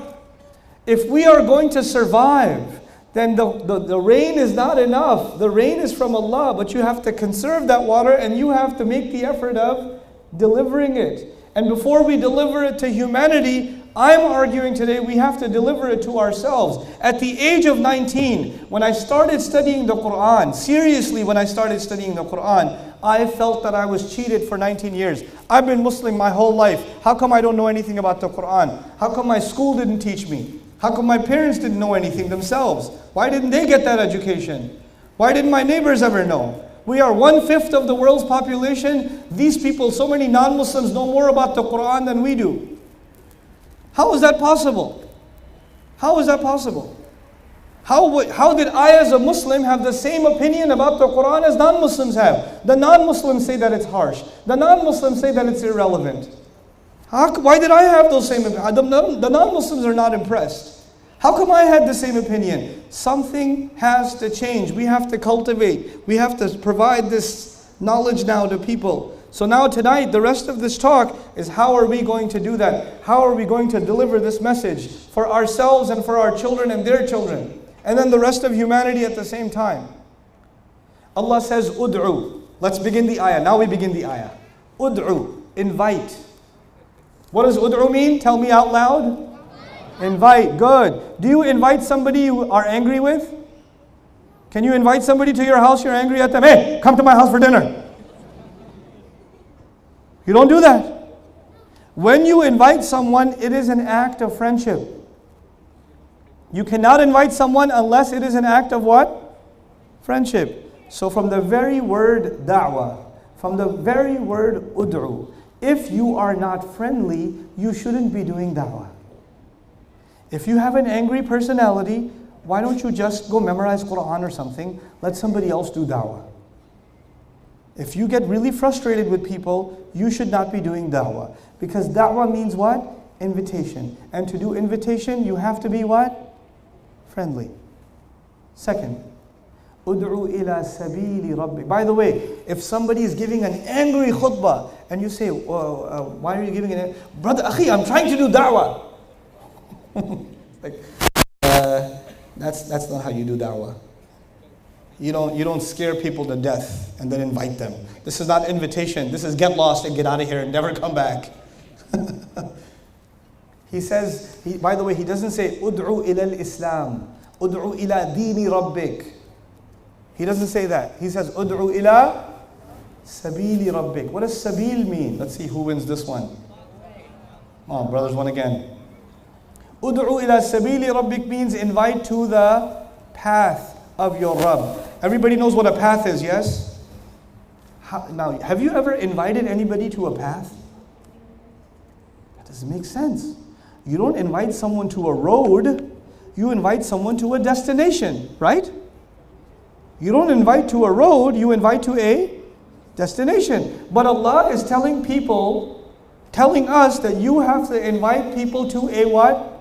If we are going to survive, then the rain is not enough. The rain is from Allah, but you have to conserve that water and you have to make the effort of delivering it. And before we deliver it to humanity, I'm arguing today we have to deliver it to ourselves. At the age of 19, when I started studying the Quran, seriously when I started studying the Quran, I felt that I was cheated for 19 years. I've been Muslim my whole life. How come I don't know anything about the Quran? How come my school didn't teach me? How come my parents didn't know anything themselves? Why didn't they get that education? Why didn't my neighbors ever know? We are 1/5 of the world's population. These people, so many non-Muslims, know more about the Quran than we do. How is that possible? How is that possible? How did I as a Muslim have the same opinion about the Quran as non-Muslims have? The non-Muslims say that it's harsh. The non-Muslims say that it's irrelevant. Why did I have those same opinions? The non-Muslims are not impressed. How come I had the same opinion? Something has to change. We have to cultivate. We have to provide this knowledge now to people. So now tonight, the rest of this talk is how are we going to do that? How are we going to deliver this message for ourselves and for our children and their children? And then the rest of humanity at the same time. Allah says, Ud'u. Let's begin the ayah. Now we begin the ayah. Ud'u. Invite. What does ud'u mean? Tell me out loud. Invite. Good. Do you invite somebody you are angry with? Can you invite somebody to your house you're angry at them? Hey, come to my house for dinner. You don't do that. When you invite someone, it is an act of friendship. You cannot invite someone unless it is an act of what? Friendship. So from the very word da'wah, from the very word ud'u, if you are not friendly, you shouldn't be doing da'wah. If you have an angry personality, why don't you just go memorize Quran or something? Let somebody else do da'wah. If you get really frustrated with people, you should not be doing da'wah. Because da'wah means what? Invitation. And to do invitation, you have to be what? Friendly. Second, ud'u ila sabili rabbi. By the way, if somebody is giving an angry khutbah, and you say, why are you giving it? Brother, akhi, I'm trying to do da'wah. That's not how you do da'wah. You don't scare people to death and then invite them. This is not invitation. This is get lost and get out of here and never come back. He says, by the way, he doesn't say, Ud'u ila al-Islam. Ud'u ila dini rabbik. He doesn't say that. He says, Ud'u ila sabili rabbik. What does sabil mean? Let's see who wins this one. Oh, brothers, one again. Ud'u ila sabili rabbik means invite to the path of your Rabb. Everybody knows what a path is, yes? Now, have you ever invited anybody to a path? That doesn't make sense. You don't invite someone to a road, you invite someone to a destination, right? You don't invite to a road, you invite to a destination. But Allah is telling us that you have to invite people to a what?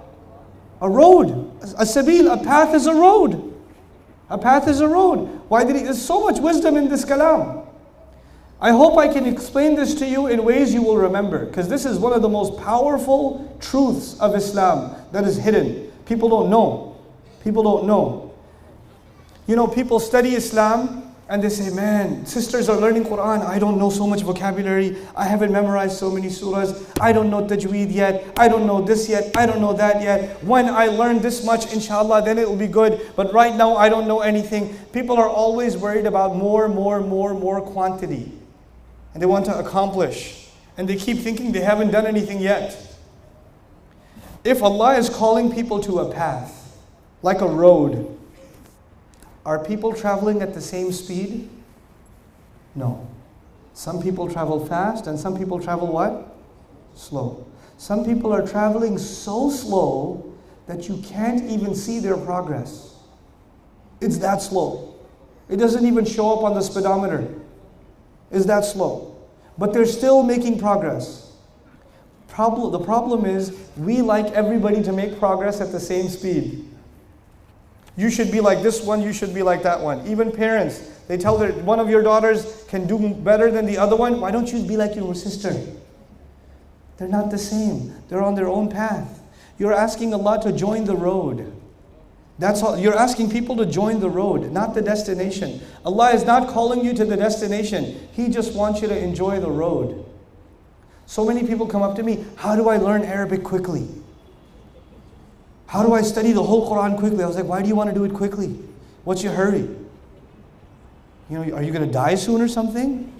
A road. A sabil, a path is a road. A path is a road. Why did he? There's so much wisdom in this kalam. I hope I can explain this to you in ways you will remember, because this is one of the most powerful truths of Islam that is hidden. People don't know. People don't know. You know, people study Islam and they say, man, sisters are learning Quran. I don't know so much vocabulary. I haven't memorized so many surahs. I don't know tajweed yet. I don't know this yet. I don't know that yet. When I learn this much, inshallah, then it will be good. But right now, I don't know anything. People are always worried about more quantity. And they want to accomplish. And they keep thinking they haven't done anything yet. If Allah is calling people to a path, like a road, are people traveling at the same speed? No. Some people travel fast and some people travel what? Slow. Some people are traveling so slow that you can't even see their progress. It's that slow. It doesn't even show up on the speedometer. It's that slow. But they're still making progress. The problem is we like everybody to make progress at the same speed. You should be like this one, you should be like that one. Even parents, they tell one of your daughters can do better than the other one. Why don't you be like your sister? They're not the same. They're on their own path. You're asking Allah to join the road. That's all. You're asking people to join the road, not the destination. Allah is not calling you to the destination. He just wants you to enjoy the road. So many people come up to me, how do I learn Arabic quickly? How do I study the whole Quran quickly? I was like, why do you want to do it quickly? What's your hurry? You know, are you going to die soon or something?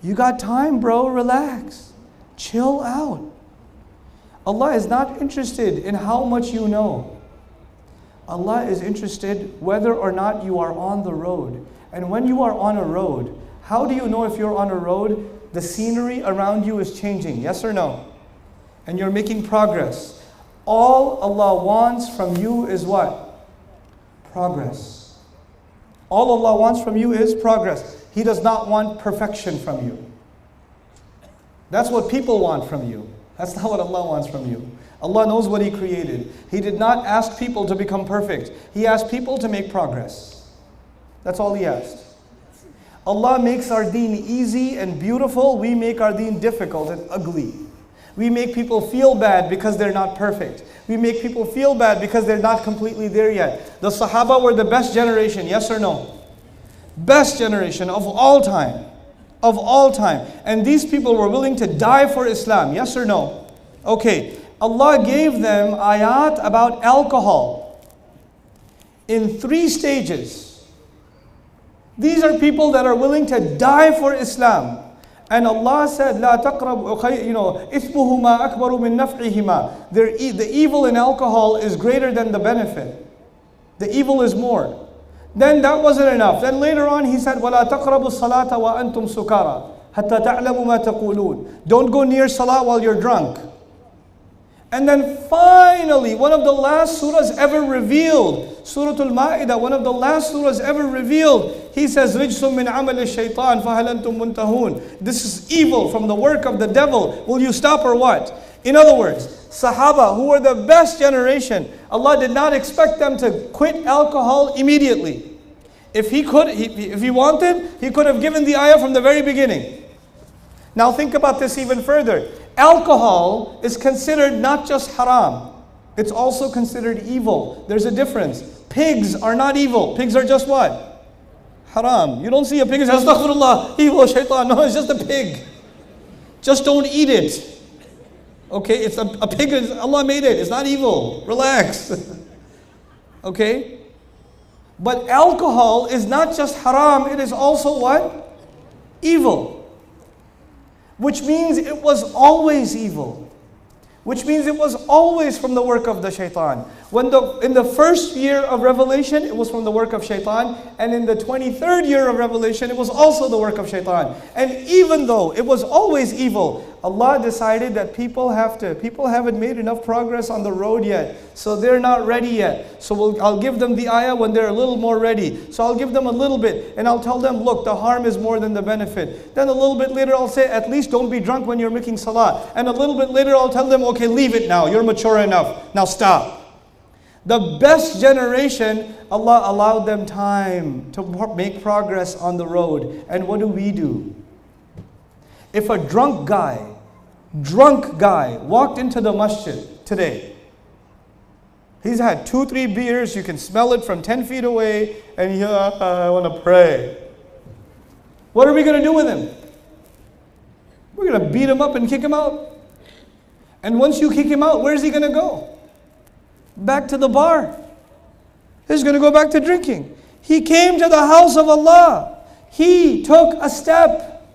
You got time, bro. Relax. Chill out. Allah is not interested in how much you know. Allah is interested whether or not you are on the road. And when you are on a road, how do you know if you're on a road? The scenery around you is changing, yes or no? And you're making progress. All Allah wants from you is what? Progress. All Allah wants from you is progress. He does not want perfection from you. That's what people want from you. That's not what Allah wants from you. Allah knows what He created. He did not ask people to become perfect. He asked people to make progress. That's all He asked. Allah makes our deen easy and beautiful. We make our deen difficult and ugly. We make people feel bad because they're not perfect. We make people feel bad because they're not completely there yet. The Sahaba were the best generation, yes or no? Best generation of all time. Of all time. And these people were willing to die for Islam, yes or no? Okay, Allah gave them ayat about alcohol in 3 stages. These are people that are willing to die for Islam. And Allah said, لا تقرب, إثمهما أكبر من نفعهما. The evil in alcohol is greater than the benefit. The evil is more. Then that wasn't enough. Then later on He said, وَلَا تَقْرَبُوا الصَّلَاةَ وَأَنْتُمْ سُكَارَى حَتَّى تَعْلَمُوا مَا تَقُولُونَ. Don't go near salah while you're drunk. And then finally, one of the last surahs ever revealed, Surah Al-Ma'idah, one of the last surahs ever revealed, He says, رِجْسٌ مِّنْ عَمَلِ الشَّيْطَانِ فَهَلْ أَنْتُمْ مُنْتَهُونَ. This is evil from the work of the devil. Will you stop or what? In other words, Sahaba, who were the best generation, Allah did not expect them to quit alcohol immediately. If He wanted, He could have given the ayah from the very beginning. Now think about this even further. Alcohol is considered not just haram, it's also considered evil. There's a difference. Pigs are not evil. Pigs are just what? Haram. You don't see a pig and say, astaghfirullah, evil, shaitan. No, it's just a pig. Just don't eat it. Okay, it's a pig, Allah made it. It's not evil. Relax. Okay? But alcohol is not just haram, it is also what? Evil. Which means it was always evil. Which means it was always from the work of the shaitan. In the first year of revelation, it was from the work of shaitan. And in the 23rd year of revelation, it was also the work of shaitan. And even though it was always evil, Allah decided that people haven't made enough progress on the road yet. So they're not ready yet. So I'll give them the ayah when they're a little more ready. So I'll give them a little bit. And I'll tell them, look, the harm is more than the benefit. Then a little bit later, I'll say, at least don't be drunk when you're making salah. And a little bit later, I'll tell them, okay, leave it now. You're mature enough. Now stop. The best generation, Allah allowed them time to make progress on the road. And what do? If a drunk guy walked into the masjid today, he's had 2-3 beers, you can smell it from 10 feet away, and I want to pray. What are we going to do with him? We're going to beat him up and kick him out. And once you kick him out, where's he going to go? Back to the bar. He's going to go back to drinking. He came to the house of Allah. He took a step.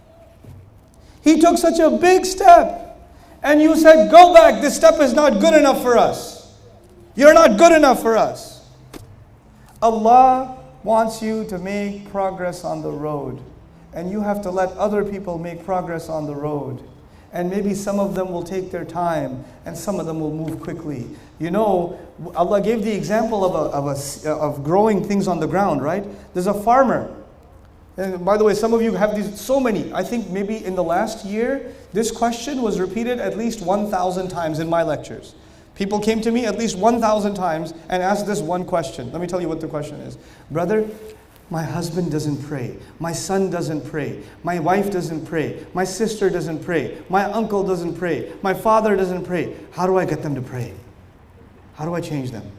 He took such a big step. And you said, go back. This step is not good enough for us. You're not good enough for us. Allah wants you to make progress on the road. And you have to let other people make progress on the road. And maybe some of them will take their time, and some of them will move quickly. You know, Allah gave the example of growing things on the ground, right? There's a farmer. And by the way, some of you have these, so many. I think maybe in the last year, this question was repeated at least 1,000 times in my lectures. People came to me at least 1,000 times and asked this one question. Let me tell you what the question is. Brother, my husband doesn't pray. My son doesn't pray. My wife doesn't pray. My sister doesn't pray. My uncle doesn't pray. My father doesn't pray. How do I get them to pray? How do I change them?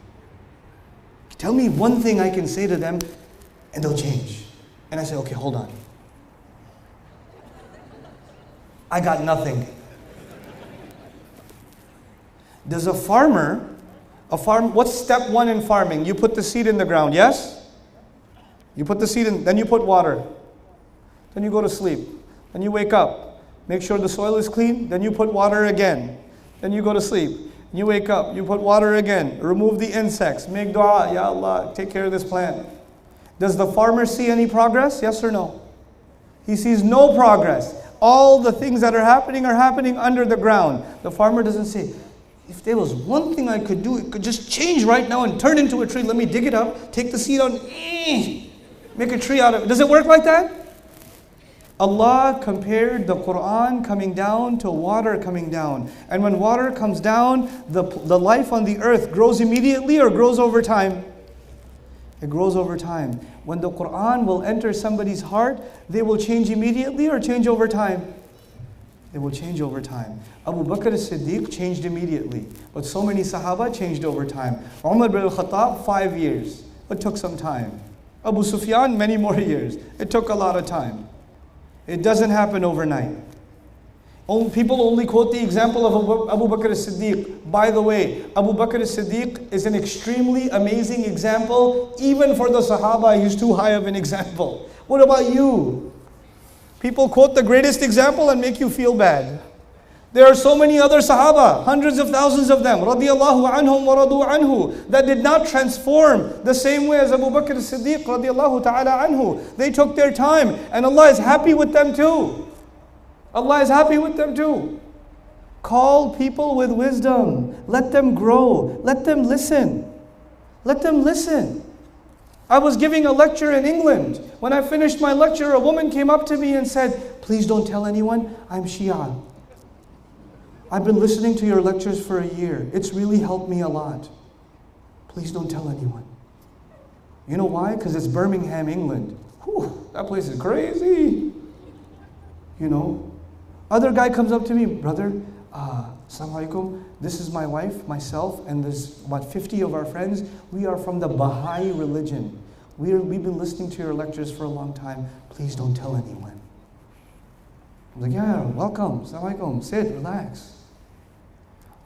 Tell me one thing I can say to them and they'll change. And I say, okay, hold on. I got nothing. There's a farmer What's step one in farming? You put the seed in the ground, yes? You put the seed in, then you put water. Then you go to sleep. Then you wake up. Make sure the soil is clean. Then you put water again. Then you go to sleep. You wake up. You put water again. Remove the insects. Make dua. Ya Allah, take care of this plant. Does the farmer see any progress? Yes or no? He sees no progress. All the things that are happening under the ground. The farmer doesn't say, if there was one thing I could do, it could just change right now and turn into a tree. Let me dig it up, take the seed out, make a tree out of it. Does it work like that? Allah compared the Quran coming down to water coming down. And when water comes down, the life on the earth grows immediately or grows over time? It grows over time. When the Quran will enter somebody's heart, they will change immediately or change over time? They will change over time. Abu Bakr as-Siddiq changed immediately, but so many Sahaba changed over time. Umar bin al-Khattab, 5 years. It took some time. Abu Sufyan, many more years. It took a lot of time. It doesn't happen overnight. People only quote the example of Abu Bakr as-Siddiq. By the way, Abu Bakr as-Siddiq is an extremely amazing example. Even for the Sahaba, he's too high of an example. What about you? People quote the greatest example and make you feel bad. There are so many other Sahaba, hundreds of thousands of them, radiyallahu anhum wa radu anhu, that did not transform the same way as Abu Bakr as-Siddiq, radiyallahu ta'ala anhu. They took their time, and Allah is happy with them too. Allah is happy with them too. Call people with wisdom. Let them grow. Let them listen. Let them listen. I was giving a lecture in England. When I finished my lecture, a woman came up to me and said, please don't tell anyone, I'm Shia. I've been listening to your lectures for a year. It's really helped me a lot. Please don't tell anyone. You know why? Because it's Birmingham, England. Whew, that place is crazy. You know? Other guy comes up to me, brother, Assalamu alaikum. This is my wife, myself, and there's about 50 of our friends. We are from the Baha'i religion. We've been listening to your lectures for a long time. Please don't tell anyone. I'm like, yeah, welcome. Assalamu alaikum. Sit, relax.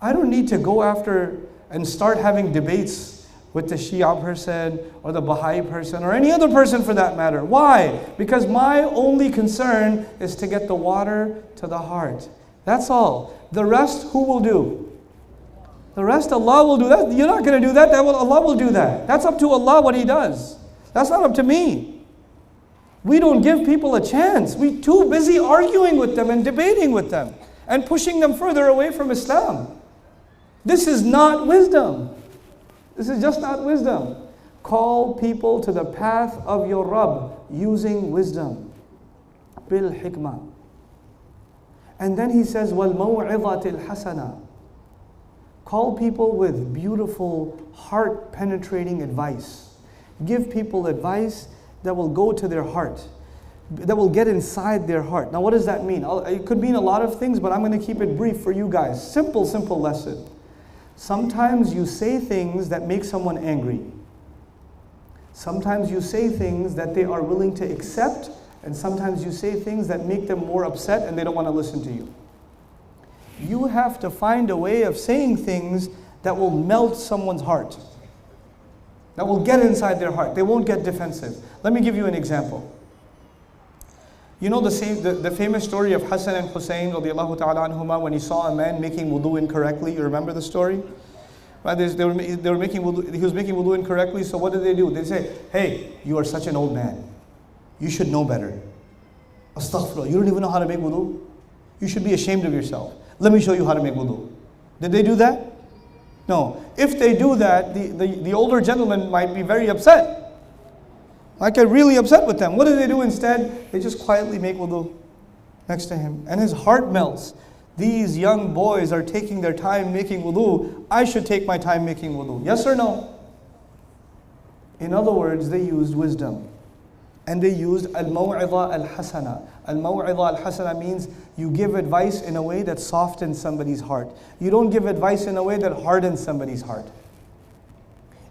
I don't need to go after and start having debates with the Shia person or the Baha'i person or any other person for that matter. Why? Because my only concern is to get the water to the heart. That's all. The rest, who will do? The rest, Allah will do that. You're not going to do that. Allah will do that. That's up to Allah what He does. That's not up to me. We don't give people a chance. We're too busy arguing with them and debating with them and pushing them further away from Islam. This is not wisdom. This is just not wisdom. Call people to the path of your Rabb using wisdom. Bil hikmah. And then he says, وَالْمَوْعِظَةِ الْحَسَنَةِ. Call people with beautiful, heart-penetrating advice. Give people advice that will go to their heart, that will get inside their heart. Now what does that mean? It could mean a lot of things, but I'm going to keep it brief for you guys. Simple lesson. Sometimes you say things that make someone angry. Sometimes you say things that they are willing to accept, and sometimes you say things that make them more upset and they don't want to listen to you. You have to find a way of saying things that will melt someone's heart, that will get inside their heart. They won't get defensive. Let me give you an example. You know the famous story of Hassan and Hussein radiallahu ta'ala anhuma, when he saw a man making wudu incorrectly. You remember the story? Right? They were making wudu, he was making wudu incorrectly, so what did they do? They say, hey, you are such an old man. You should know better. Astaghfirullah, you don't even know how to make wudu? You should be ashamed of yourself. Let me show you how to make wudu. Did they do that? No. If they do that, the older gentleman might be very upset. Might get really upset with them. What do they do instead? They just quietly make wudu next to him. And his heart melts. These young boys are taking their time making wudu. I should take my time making wudu. Yes or no? In other words, they used wisdom. And they used al-maw'idha al-hasana. Al-maw'idha al-hasana means you give advice in a way that softens somebody's heart. You don't give advice in a way that hardens somebody's heart.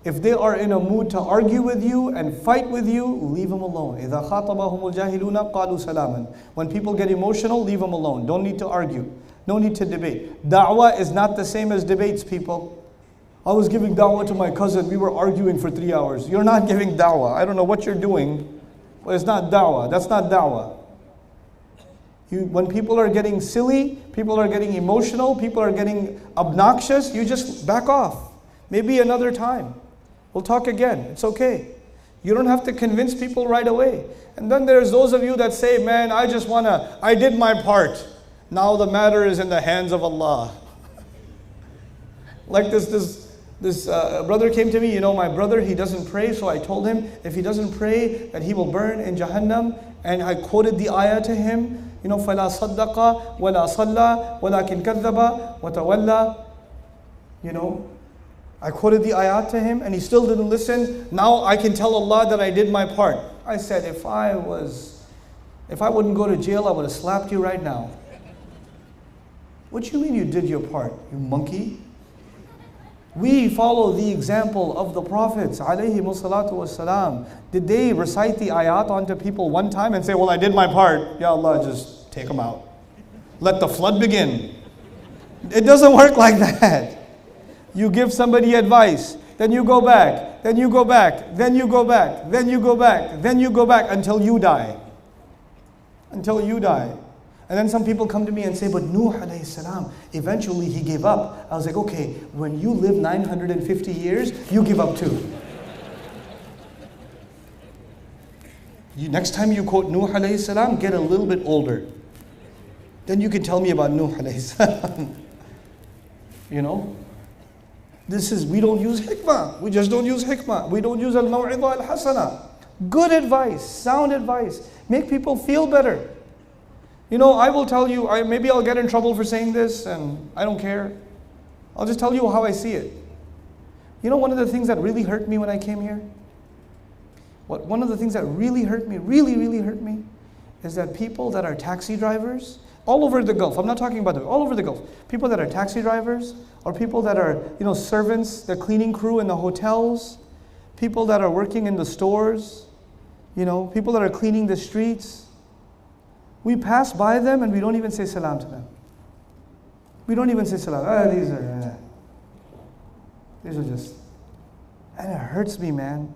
If they are in a mood to argue with you and fight with you, leave them alone. إِذَا خَاطَبَهُمُ الْجَاهِلُونَ قَالُوا سَلَامًا. When people get emotional, leave them alone. Don't need to argue. No need to debate. Da'wah is not the same as debates, people. I was giving da'wah to my cousin. We were arguing for 3 hours. You're not giving da'wah. I don't know what you're doing, but it's not da'wah. That's not da'wah. When people are getting silly, people are getting emotional, people are getting obnoxious, you just back off. Maybe another time. We'll talk again. It's okay. You don't have to convince people right away. And then there's those of you that say, man, I did my part. Now the matter is in the hands of Allah. Like this brother came to me, my brother, he doesn't pray, so I told him, if he doesn't pray, that he will burn in Jahannam. And I quoted the ayah to him, فَلَا صَدَّقَ وَلَا صَلَّى وَلَكِنْ كَذَّبَ وَتَوَلَّى. I quoted the ayat to him and he still didn't listen. Now I can tell Allah that I did my part. I said, if I wouldn't go to jail, I would have slapped you right now. What do you mean you did your part, you monkey? We follow the example of the prophets, alayhi salatu wassalam. Did they recite the ayat onto people one time and say, well, I did my part. Ya Allah, just take them out. Let the flood begin. It doesn't work like that. You give somebody advice, then you go back, then you go back, then you go back, then you go back, then you go back until you die. Until you die. And then some people come to me and say, but Nuh alayhi salam, eventually he gave up. I was like, okay, when you live 950 years, you give up too. Next time you quote Nuh alayhi salam, get a little bit older. Then you can tell me about Nuh alayhi salam. We don't use hikmah. We just don't use hikmah. We don't use al-maw'idah al-hasana. Good advice, sound advice. Make people feel better. I will tell you, maybe I'll get in trouble for saying this, and I don't care. I'll just tell you how I see it. One of the things that really hurt me when I came here? One of the things that really hurt me, really hurt me, is that people that are taxi drivers, all over the Gulf, I'm not talking about all over the Gulf, people that are taxi drivers, or people that are, servants, the cleaning crew in the hotels, people that are working in the stores, people that are cleaning the streets, we pass by them and we don't even say salam to them. We don't even say salam. These are just, and it hurts me, man.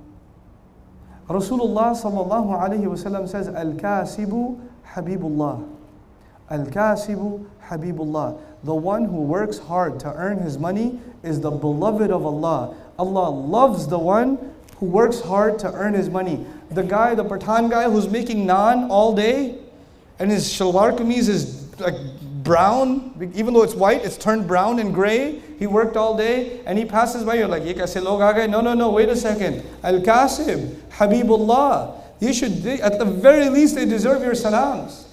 Rasulullah sallallahu alayhi wa sallam says, Al-Kasibu Habibullah. Al-Kasibu Habibullah. The one who works hard to earn his money is the beloved of Allah. Allah loves the one who works hard to earn his money. The Pathan guy who's making naan all day, and his shalwar kameez is like brown, even though it's white, it's turned brown and gray. He worked all day, and he passes by, you're like, ye kaise log aa gaye? No, wait a second. Al-Kasib, Habibullah. At the very least, they deserve your salams.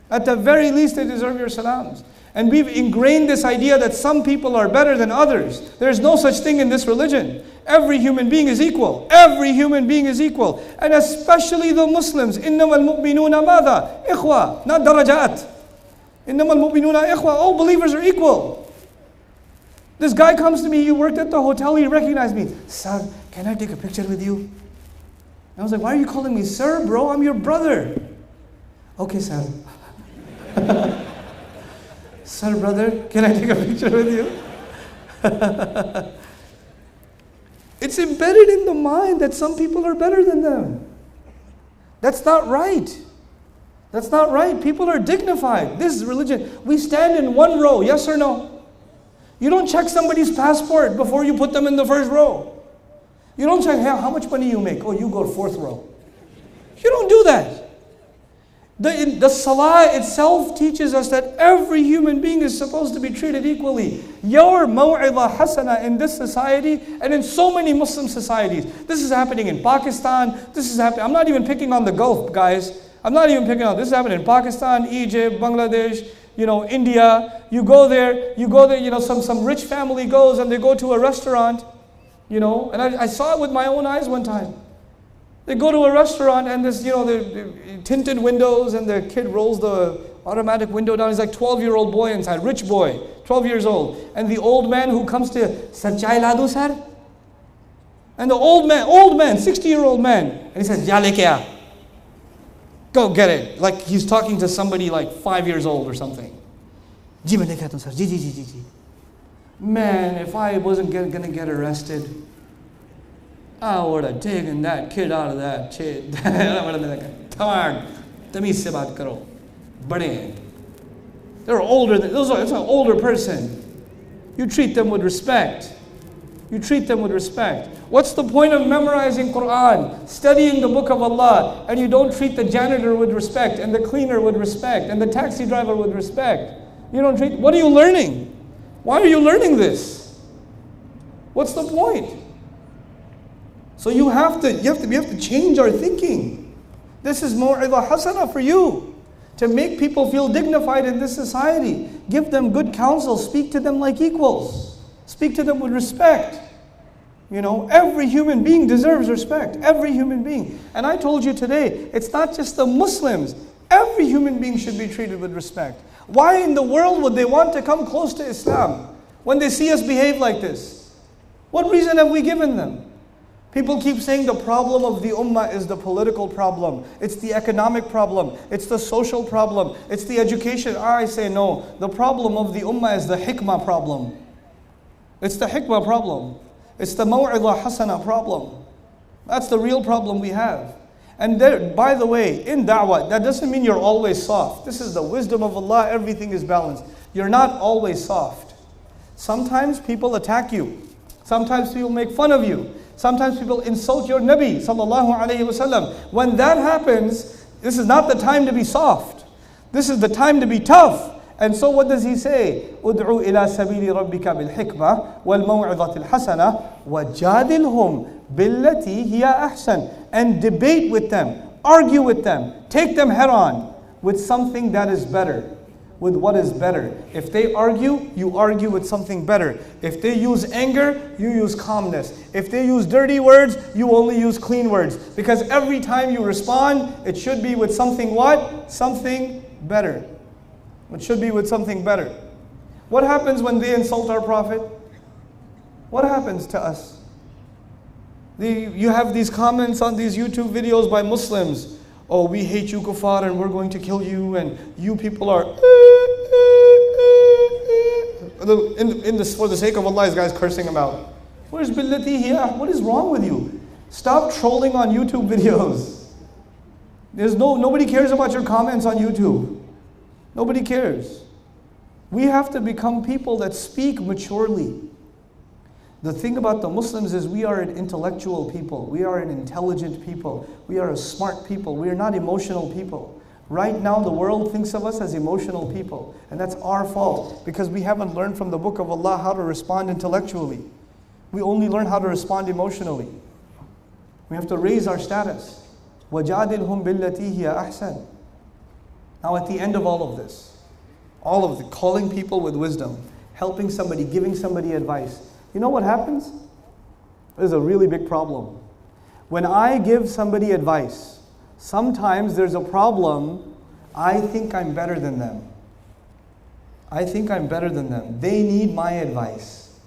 At the very least, they deserve your salams. And we've ingrained this idea that some people are better than others. There's no such thing in this religion. Every human being is equal. Every human being is equal. And especially the Muslims. إِنَّمَا الْمُؤْمِنُونَ مَاذَا؟ إِخْوَةً, not darajat. إِنَّمَا الْمُؤْمِنُونَ إِخْوَةً. All believers are equal. This guy comes to me, he worked at the hotel, he recognized me. Sir, can I take a picture with you? And I was like, why are you calling me sir, bro? I'm your brother. Okay, sir. Sir, brother, can I take a picture with you? It's embedded in the mind that some people are better than them. That's not right. That's not right. People are dignified. This is religion. We stand in one row, yes or no? You don't check somebody's passport before you put them in the first row. You don't check, hey, how much money you make? Oh, you go fourth row. You don't do that. The salah itself teaches us that every human being is supposed to be treated equally. Your maw'idah hasana in this society and in so many Muslim societies. This is happening in Pakistan. This is happening. I'm not even picking on the Gulf, guys. I'm not even picking on. This is happening in Pakistan, Egypt, Bangladesh, India. You go there, some rich family goes and they go to a restaurant, and I saw it with my own eyes one time. They go to a restaurant and this, the tinted windows and the kid rolls the automatic window down. He's like 12-year-old boy inside, rich boy, 12 years old. And the old man who comes to, Sir, chai ladu, sir? And the old man, 60-year-old man, and he says, ja leke aa. Go get it. Like he's talking to somebody like 5 years old or something. Ji main leke aata hu, sir. Ji. Man, if I wasn't going to get arrested, I would have taken that kid out of that shit. I would have been like, Tamar, tamiz se baat karo. Bade. They're older than, it's an older person. You treat them with respect. You treat them with respect. What's the point of memorizing Quran, studying the book of Allah, and you don't treat the janitor with respect, and the cleaner with respect, and the taxi driver with respect? You don't treat, what are you learning? Why are you learning this? What's the point? So we have to change our thinking. This is maw'idah hasana for you, to make people feel dignified in this society. Give them good counsel, speak to them like equals. Speak to them with respect. You know, every human being deserves respect. Every human being. And I told you today, it's not just the Muslims. Every human being should be treated with respect. Why in the world would they want to come close to Islam when they see us behave like this? What reason have we given them? People keep saying the problem of the ummah is the political problem. It's the economic problem. It's the social problem. It's the education. I say no. The problem of the ummah is the hikmah problem. It's the hikmah problem. It's the maw'idah hasana problem. That's the real problem we have. And there, by the way, in da'wah, that doesn't mean you're always soft. This is the wisdom of Allah. Everything is balanced. You're not always soft. Sometimes people attack you. Sometimes people make fun of you. Sometimes people insult your Nabi sallallahu alayhi wasallam. When that happens, this is not the time to be soft. This is the time to be tough. And so what does he say? Ud'u ila sabili rabbika bil hikmah wal maw'izatil hasana wajadilhum billati hiya ahsan. And debate with them, argue with them, take them head on with something that is better. With what is better. If they argue, you argue with something better. If they use anger, you use calmness. If they use dirty words, you only use clean words. Because every time you respond, it should be with something what? Something better. It should be with something better. What happens when they insult our Prophet? What happens to us? You have these comments on these YouTube videos by Muslims. Oh, we hate you kuffar and we're going to kill you and you people are... for the sake of Allah, this guy's cursing him out. Where's billati here? What is wrong with you? Stop trolling on YouTube videos. Nobody cares about your comments on YouTube. Nobody cares. We have to become people that speak maturely. The thing about the Muslims is we are an intellectual people. We are an intelligent people. We are a smart people. We are not emotional people. Right now the world thinks of us as emotional people. And that's our fault because we haven't learned from the book of Allah how to respond intellectually. We only learn how to respond emotionally. We have to raise our status. وَجَادِلْهُمْ بِالَّتِي هِيَ أَحْسَنُ. Now at the end of all of this, all of the calling people with wisdom, helping somebody, giving somebody advice, you know what happens? There's a really big problem. When I give somebody advice, sometimes there's a problem. I think I'm better than them. I think I'm better than them. They need my advice.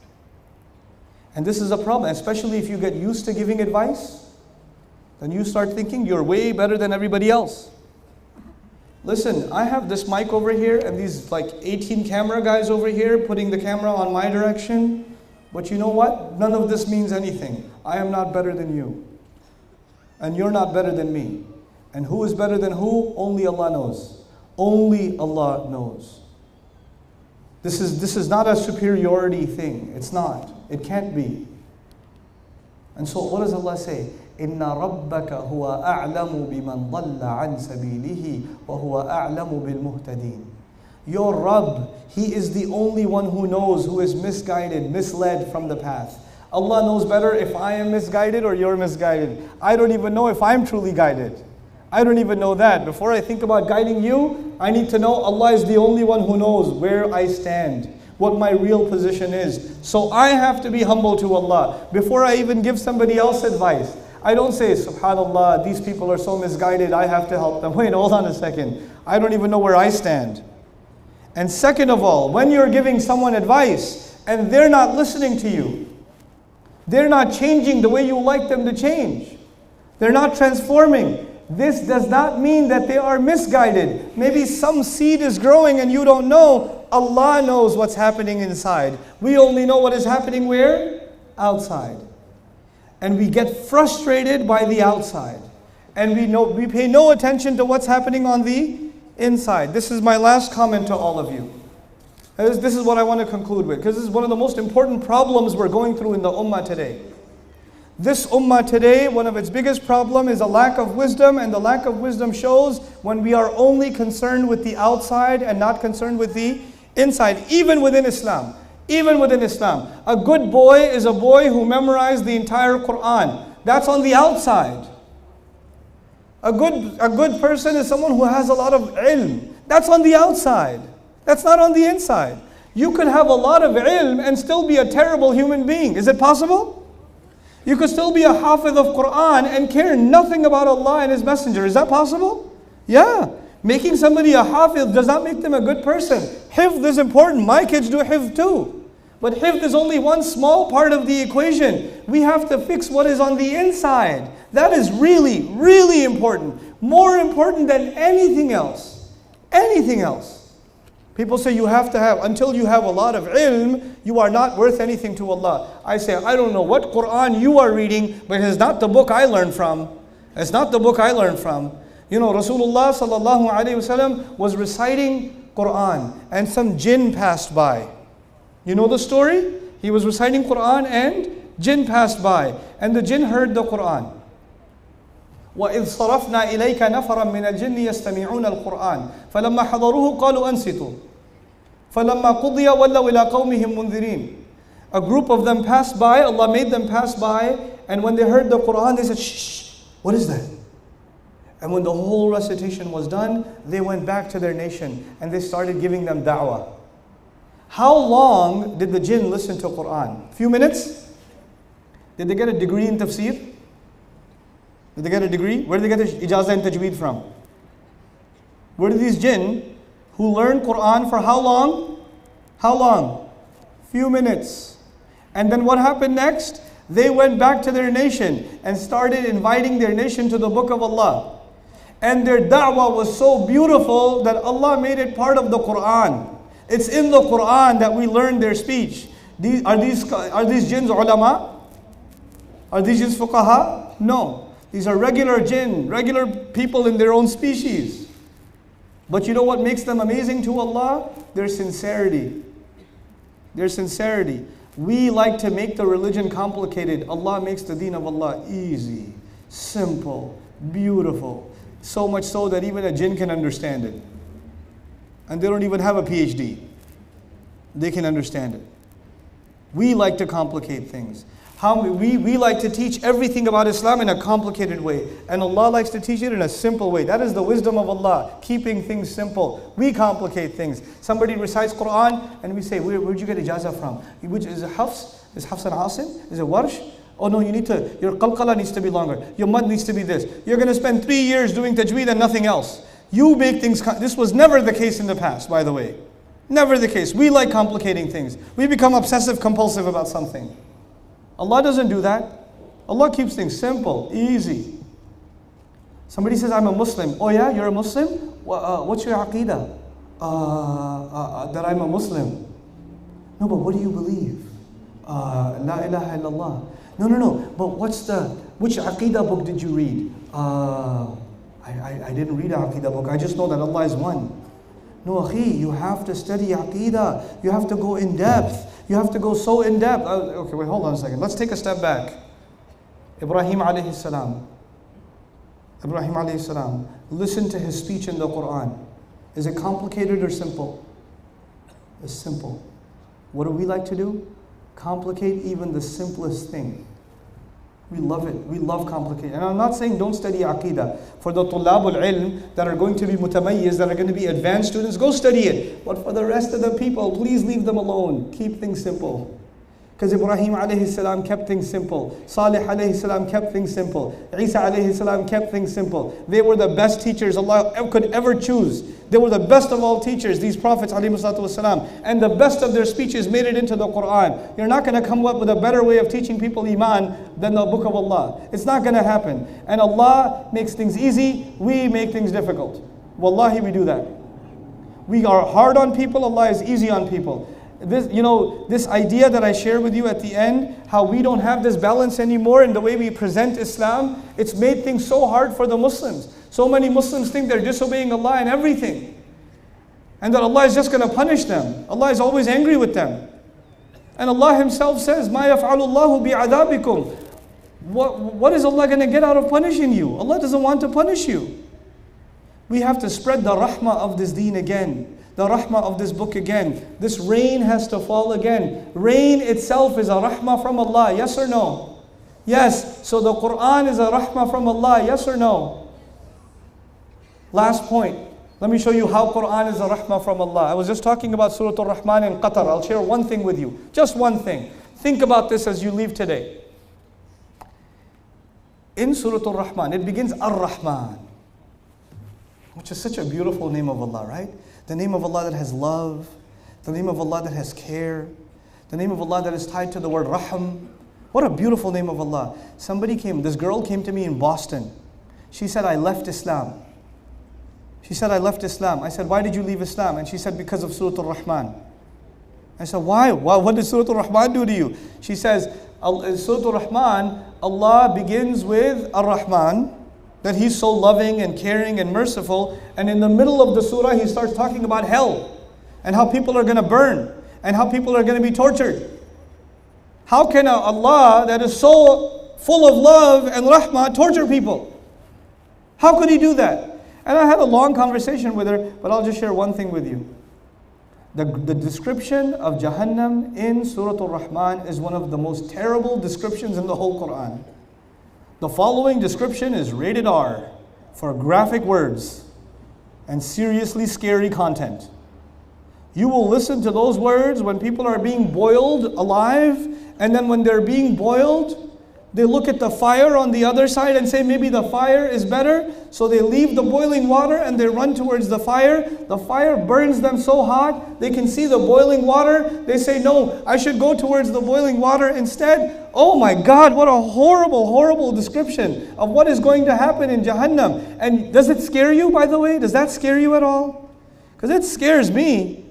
And this is a problem, especially if you get used to giving advice. Then you start thinking you're way better than everybody else. Listen, I have this mic over here and these like 18 camera guys over here putting the camera on my direction. But you know what? None of this means anything. I am not better than you. And you're not better than me. And who is better than who? Only Allah knows. Only Allah knows. This is not a superiority thing. It's not. It can't be. And so what does Allah say? إِنَّ رَبَّكَ هُوَ أَعْلَمُ بِمَنْ ضَلَّ عَنْ سَبِيلِهِ وَهُوَ أَعْلَمُ بِالْمُهْتَدِينَ. Your Rabb, He is the only one who knows who is misguided, misled from the path. Allah knows better if I am misguided or you're misguided. I don't even know if I'm truly guided. I don't even know that. Before I think about guiding you, I need to know Allah is the only one who knows where I stand, what my real position is. So I have to be humble to Allah. Before I even give somebody else advice, I don't say, subhanallah, these people are so misguided, I have to help them. Wait, hold on a second. I don't even know where I stand. And second of all, when you're giving someone advice and they're not listening to you, they're not changing the way you like them to change, they're not transforming, this does not mean that they are misguided. Maybe some seed is growing and you don't know. Allah knows what's happening inside. We only know what is happening where? Outside. And we get frustrated by the outside. And we pay no attention to what's happening on the inside. This is my last comment to all of you. This is what I want to conclude with, because this is one of the most important problems we're going through in the ummah today. This ummah today, one of its biggest problems is a lack of wisdom, and the lack of wisdom shows when we are only concerned with the outside and not concerned with the inside, even within Islam. Even within Islam. A good boy is a boy who memorized the entire Quran. That's on the outside. A good person is someone who has a lot of ilm. That's on the outside. That's not on the inside. You could have a lot of ilm and still be a terrible human being. Is it possible? You could still be a hafiz of Quran and care nothing about Allah and His Messenger. Is that possible? Yeah. Making somebody a hafiz does not make them a good person. Hifz is important. My kids do hifz too. But hifz is only one small part of the equation. We have to fix what is on the inside. That is really, really important. More important than anything else. Anything else. People say you have to have, until you have a lot of ilm, you are not worth anything to Allah. I say, I don't know what Quran you are reading, but it's not the book I learned from. It's not the book I learned from. You know, Rasulullah sallallahu alaihi wasallam was reciting Quran, and some jinn passed by. You know the story? He was reciting Quran and jinn passed by, and the jinn heard the Quran. وَإِذْ صَرَفْنَا إِلَيْكَ نَفَرًا مِنَ الْجِنِّ يَسْتَمِعُونَ الْقُرْآنَ فَلَمَّا حَضَرُوهُ قَالُوا أَنْصِتُوا فَلَمَّا قُضِيَ وَلَّوْا إِلَىٰ قَوْمِهِمْ مُنذِرِينَ. A group of them passed by, Allah made them pass by, and when they heard the Quran, they said, shh, what is that? And when the whole recitation was done, they went back to their nation, and they started giving them da'wah. How long did the jinn listen to Quran? Few minutes? Did they get a degree in tafsir? Did they get a degree? Where did they get the ijazah and tajweed from? Where did these jinn who learned Quran for how long? How long? Few minutes. And then what happened next? They went back to their nation and started inviting their nation to the book of Allah. And their da'wah was so beautiful that Allah made it part of the Quran. It's in the Quran that we learn their speech. Are these jinns ulama? Are these jinns fuqaha? No. These are regular jinn, regular people in their own species. But you know what makes them amazing to Allah? Their sincerity. Their sincerity. We like to make the religion complicated. Allah makes the deen of Allah easy, simple, beautiful. So much so that even a jinn can understand it. And they don't even have a PhD. They can understand it. We like to complicate things. We like to teach everything about Islam in a complicated way. And Allah likes to teach it in a simple way. That is the wisdom of Allah, keeping things simple. We complicate things. Somebody recites Quran and we say, where'd you get ijazah from? Which is it Hafs? Is Hafs and Asim? Is it Warsh? Oh no, your qalqala needs to be longer. Your mud needs to be this. You're going to spend 3 years doing tajweed and nothing else. You make things, this was never the case in the past, by the way. Never the case. We like complicating things. We become obsessive compulsive about something. Allah doesn't do that. Allah keeps things simple, easy. Somebody says, I'm a Muslim. Oh yeah, you're a Muslim? What's your aqidah? That I'm a Muslim. No, but what do you believe? La ilaha illallah. No, but which aqidah book did you read? I didn't read an aqidah book. I just know that Allah is one. No, akhi, you have to study aqidah. You have to go in depth. You have to go so in depth. Okay, wait, hold on a second. Let's take a step back. Ibrahim alayhi salam. Ibrahim alayhi salam. Listen to his speech in the Quran. Is it complicated or simple? It's simple. What do we like to do? Complicate even the simplest thing. We love it. We love complicated. And I'm not saying don't study aqidah. For the tullabul ilm that are going to be mutamayyiz, that are going to be advanced students, go study it. But for the rest of the people, please leave them alone. Keep things simple. Because Ibrahim alayhi salam kept things simple. Salih alayhi salam kept things simple. Isa alayhi salam kept things simple. They were the best teachers Allah could ever choose. They were the best of all teachers, these prophets alayhi salatu wasalam. And the best of their speeches made it into the Quran. You're not going to come up with a better way of teaching people iman than the book of Allah. It's not going to happen. And Allah makes things easy. We make things difficult. Wallahi, we do that. We are hard on people, Allah is easy on people. This idea that I share with you at the end, how we don't have this balance anymore in the way we present Islam, it's made things so hard for the Muslims. So many Muslims think they're disobeying Allah in everything. And that Allah is just going to punish them. Allah is always angry with them. And Allah Himself says, مَا يَفْعَلُ اللَّهُ بِعَذَابِكُمْ. What is Allah going to get out of punishing you? Allah doesn't want to punish you. We have to spread the rahmah of this deen again. The rahmah of this book again. This rain has to fall again. Rain itself is a rahmah from Allah, yes or no? Yes. So the Quran is a rahmah from Allah, yes or no? Last point. Let me show you how Quran is a rahmah from Allah. I was just talking about Surah Al-Rahman in Qatar. I'll share one thing with you. Just one thing. Think about this as you leave today. In Surah Al-Rahman, it begins Ar-Rahman, which is such a beautiful name of Allah, right? The name of Allah that has love, the name of Allah that has care, the name of Allah that is tied to the word Rahim. What a beautiful name of Allah. This girl came to me in Boston. She said, I left Islam. She said, I left Islam. I said, why did you leave Islam? And she said, because of Surah Al-Rahman. I said, why? What did Surah Al-Rahman do to you? She says, in Surah Al-Rahman, Allah begins with Ar-Rahman, that He's so loving and caring and merciful. And in the middle of the surah, He starts talking about hell and how people are going to burn and how people are going to be tortured. How can Allah that is so full of love and rahmah torture people? How could He do that? And I had a long conversation with her, but I'll just share one thing with you. The description of Jahannam in Surah Al-Rahman is one of the most terrible descriptions in the whole Quran. The following description is rated R for graphic words and seriously scary content. You will listen to those words when people are being boiled alive, and then when they're being boiled, they look at the fire on the other side and say, maybe the fire is better. So they leave the boiling water and they run towards the fire. The fire burns them so hot, they can see the boiling water. They say, no, I should go towards the boiling water instead. Oh my God, what a horrible, horrible description of what is going to happen in Jahannam. And does it scare you, by the way? Does that scare you at all? Because it scares me.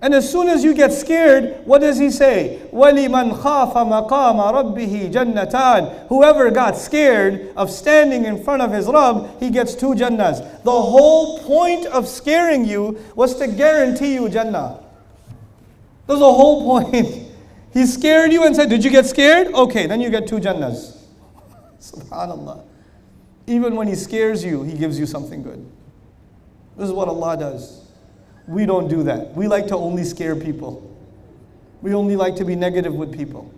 And as soon as you get scared, what does He say? وَلِمَنْ خَافَ مَقَامَ رَبِّهِ جَنَّتَانِ. Whoever got scared of standing in front of his Rabb, he gets 2 Jannahs. The whole point of scaring you was to guarantee you Jannah. That's the whole point. He scared you and said, did you get scared? Okay, then you get 2 Jannahs. SubhanAllah. Even when He scares you, He gives you something good. This is what Allah does. We don't do that. We like to only scare people. We only like to be negative with people.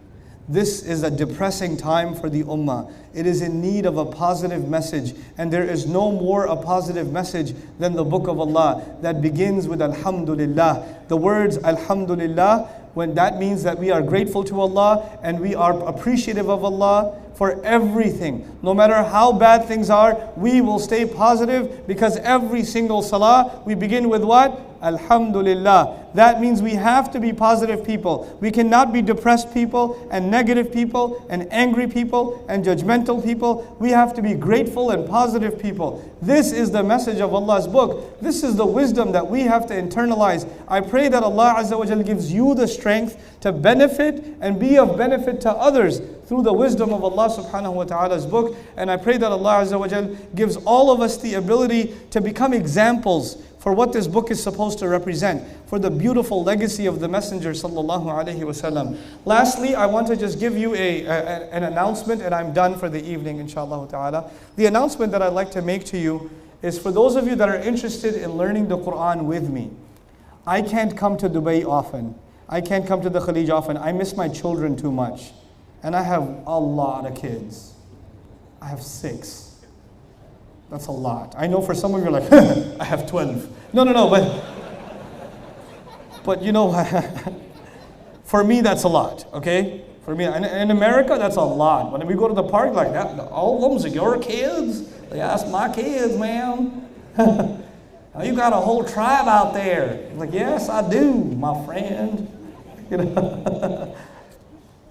This is a depressing time for the ummah. It is in need of a positive message. And there is no more a positive message than the book of Allah that begins with Alhamdulillah. The words Alhamdulillah, when that means that we are grateful to Allah and we are appreciative of Allah for everything. No matter how bad things are, we will stay positive, because every single salah, we begin with what? Alhamdulillah. That means we have to be positive people. We cannot be depressed people and negative people and angry people and judgmental people. We have to be grateful and positive people. This is the message of Allah's book. This is the wisdom that we have to internalize. I pray that Allah Azza wa Jalla gives you the strength to benefit and be of benefit to others through the wisdom of Allah subhanahu wa ta'ala's book. And I pray that Allah Azza wa Jalla gives all of us the ability to become examples for what this book is supposed to represent, for the beautiful legacy of the Messenger sallallahu alaihi wasallam. Lastly, I want to just give you an announcement, and I'm done for the evening, inshallah ta'ala. The announcement that I'd like to make to you is for those of you that are interested in learning the Quran with me. I can't come to Dubai often. I can't come to the Khalij often. I miss my children too much. And I have a lot of kids. I have 6. That's a lot. I know for some of you are like, I have 12. No, but you know, for me that's a lot, okay? For me, in America, that's a lot. When we go to the park like that, all of them are your kids. They ask my kids, ma'am. You got a whole tribe out there. I'm like, yes, I do, my friend. You know.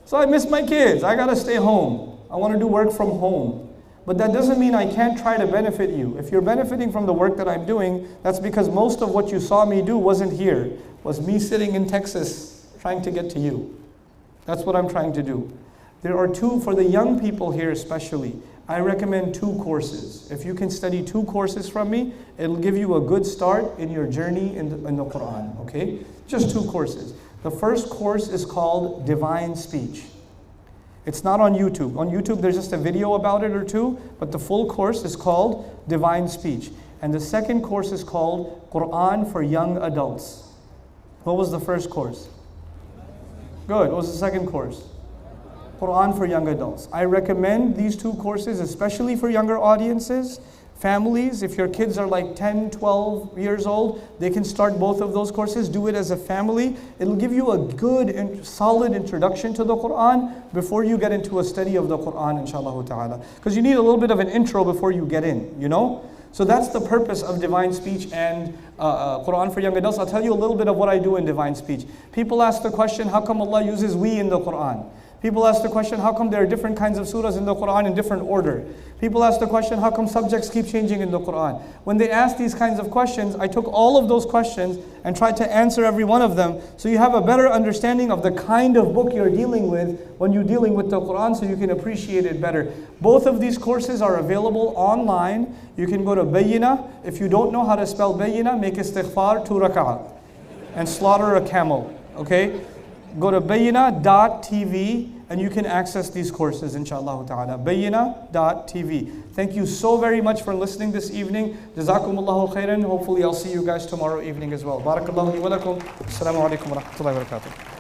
So I miss my kids. I gotta stay home. I want to do work from home. But that doesn't mean I can't try to benefit you. If you're benefiting from the work that I'm doing, that's because most of what you saw me do wasn't here. It was me sitting in Texas trying to get to you. That's what I'm trying to do. There are two, for the young people here especially, I recommend 2 courses. If you can study 2 courses from me, it'll give you a good start in your journey in the Quran, okay? Just 2 courses. The first course is called Divine Speech. It's not on YouTube. On YouTube, there's just a video about it or 2, but the full course is called Divine Speech. And the second course is called Quran for Young Adults. What was the first course? Good. What was the second course? Quran for Young Adults. I recommend these 2 courses, especially for younger audiences, families. If your kids are like 10, 12 years old, they can start both of those courses. Do it as a family. It'll give you a good and solid introduction to the Quran before you get into a study of the Quran, inshallah ta'ala. Because you need a little bit of an intro before you get in, you know? So that's the purpose of Divine Speech and Quran for Young Adults. I'll tell you a little bit of what I do in Divine Speech. People ask the question, how come Allah uses we in the Quran? People ask the question, how come there are different kinds of surahs in the Quran in different order? People ask the question, how come subjects keep changing in the Quran? When they ask these kinds of questions, I took all of those questions and tried to answer every one of them so you have a better understanding of the kind of book you're dealing with when you're dealing with the Quran, so you can appreciate it better. Both of these courses are available online. You can go to Bayyina. If you don't know how to spell Bayyina, make istighfar 2 rak'ah and slaughter a camel, okay? Go to bayyina.tv and you can access these courses, inshallah ta'ala. Bayyina.tv. Thank you so very much for listening this evening. Jazakumullahu khairan. Hopefully I'll see you guys tomorrow evening as well. Barakallahu li wa lakum. Assalamu alaikum wa rahmatullahi wa barakatuh.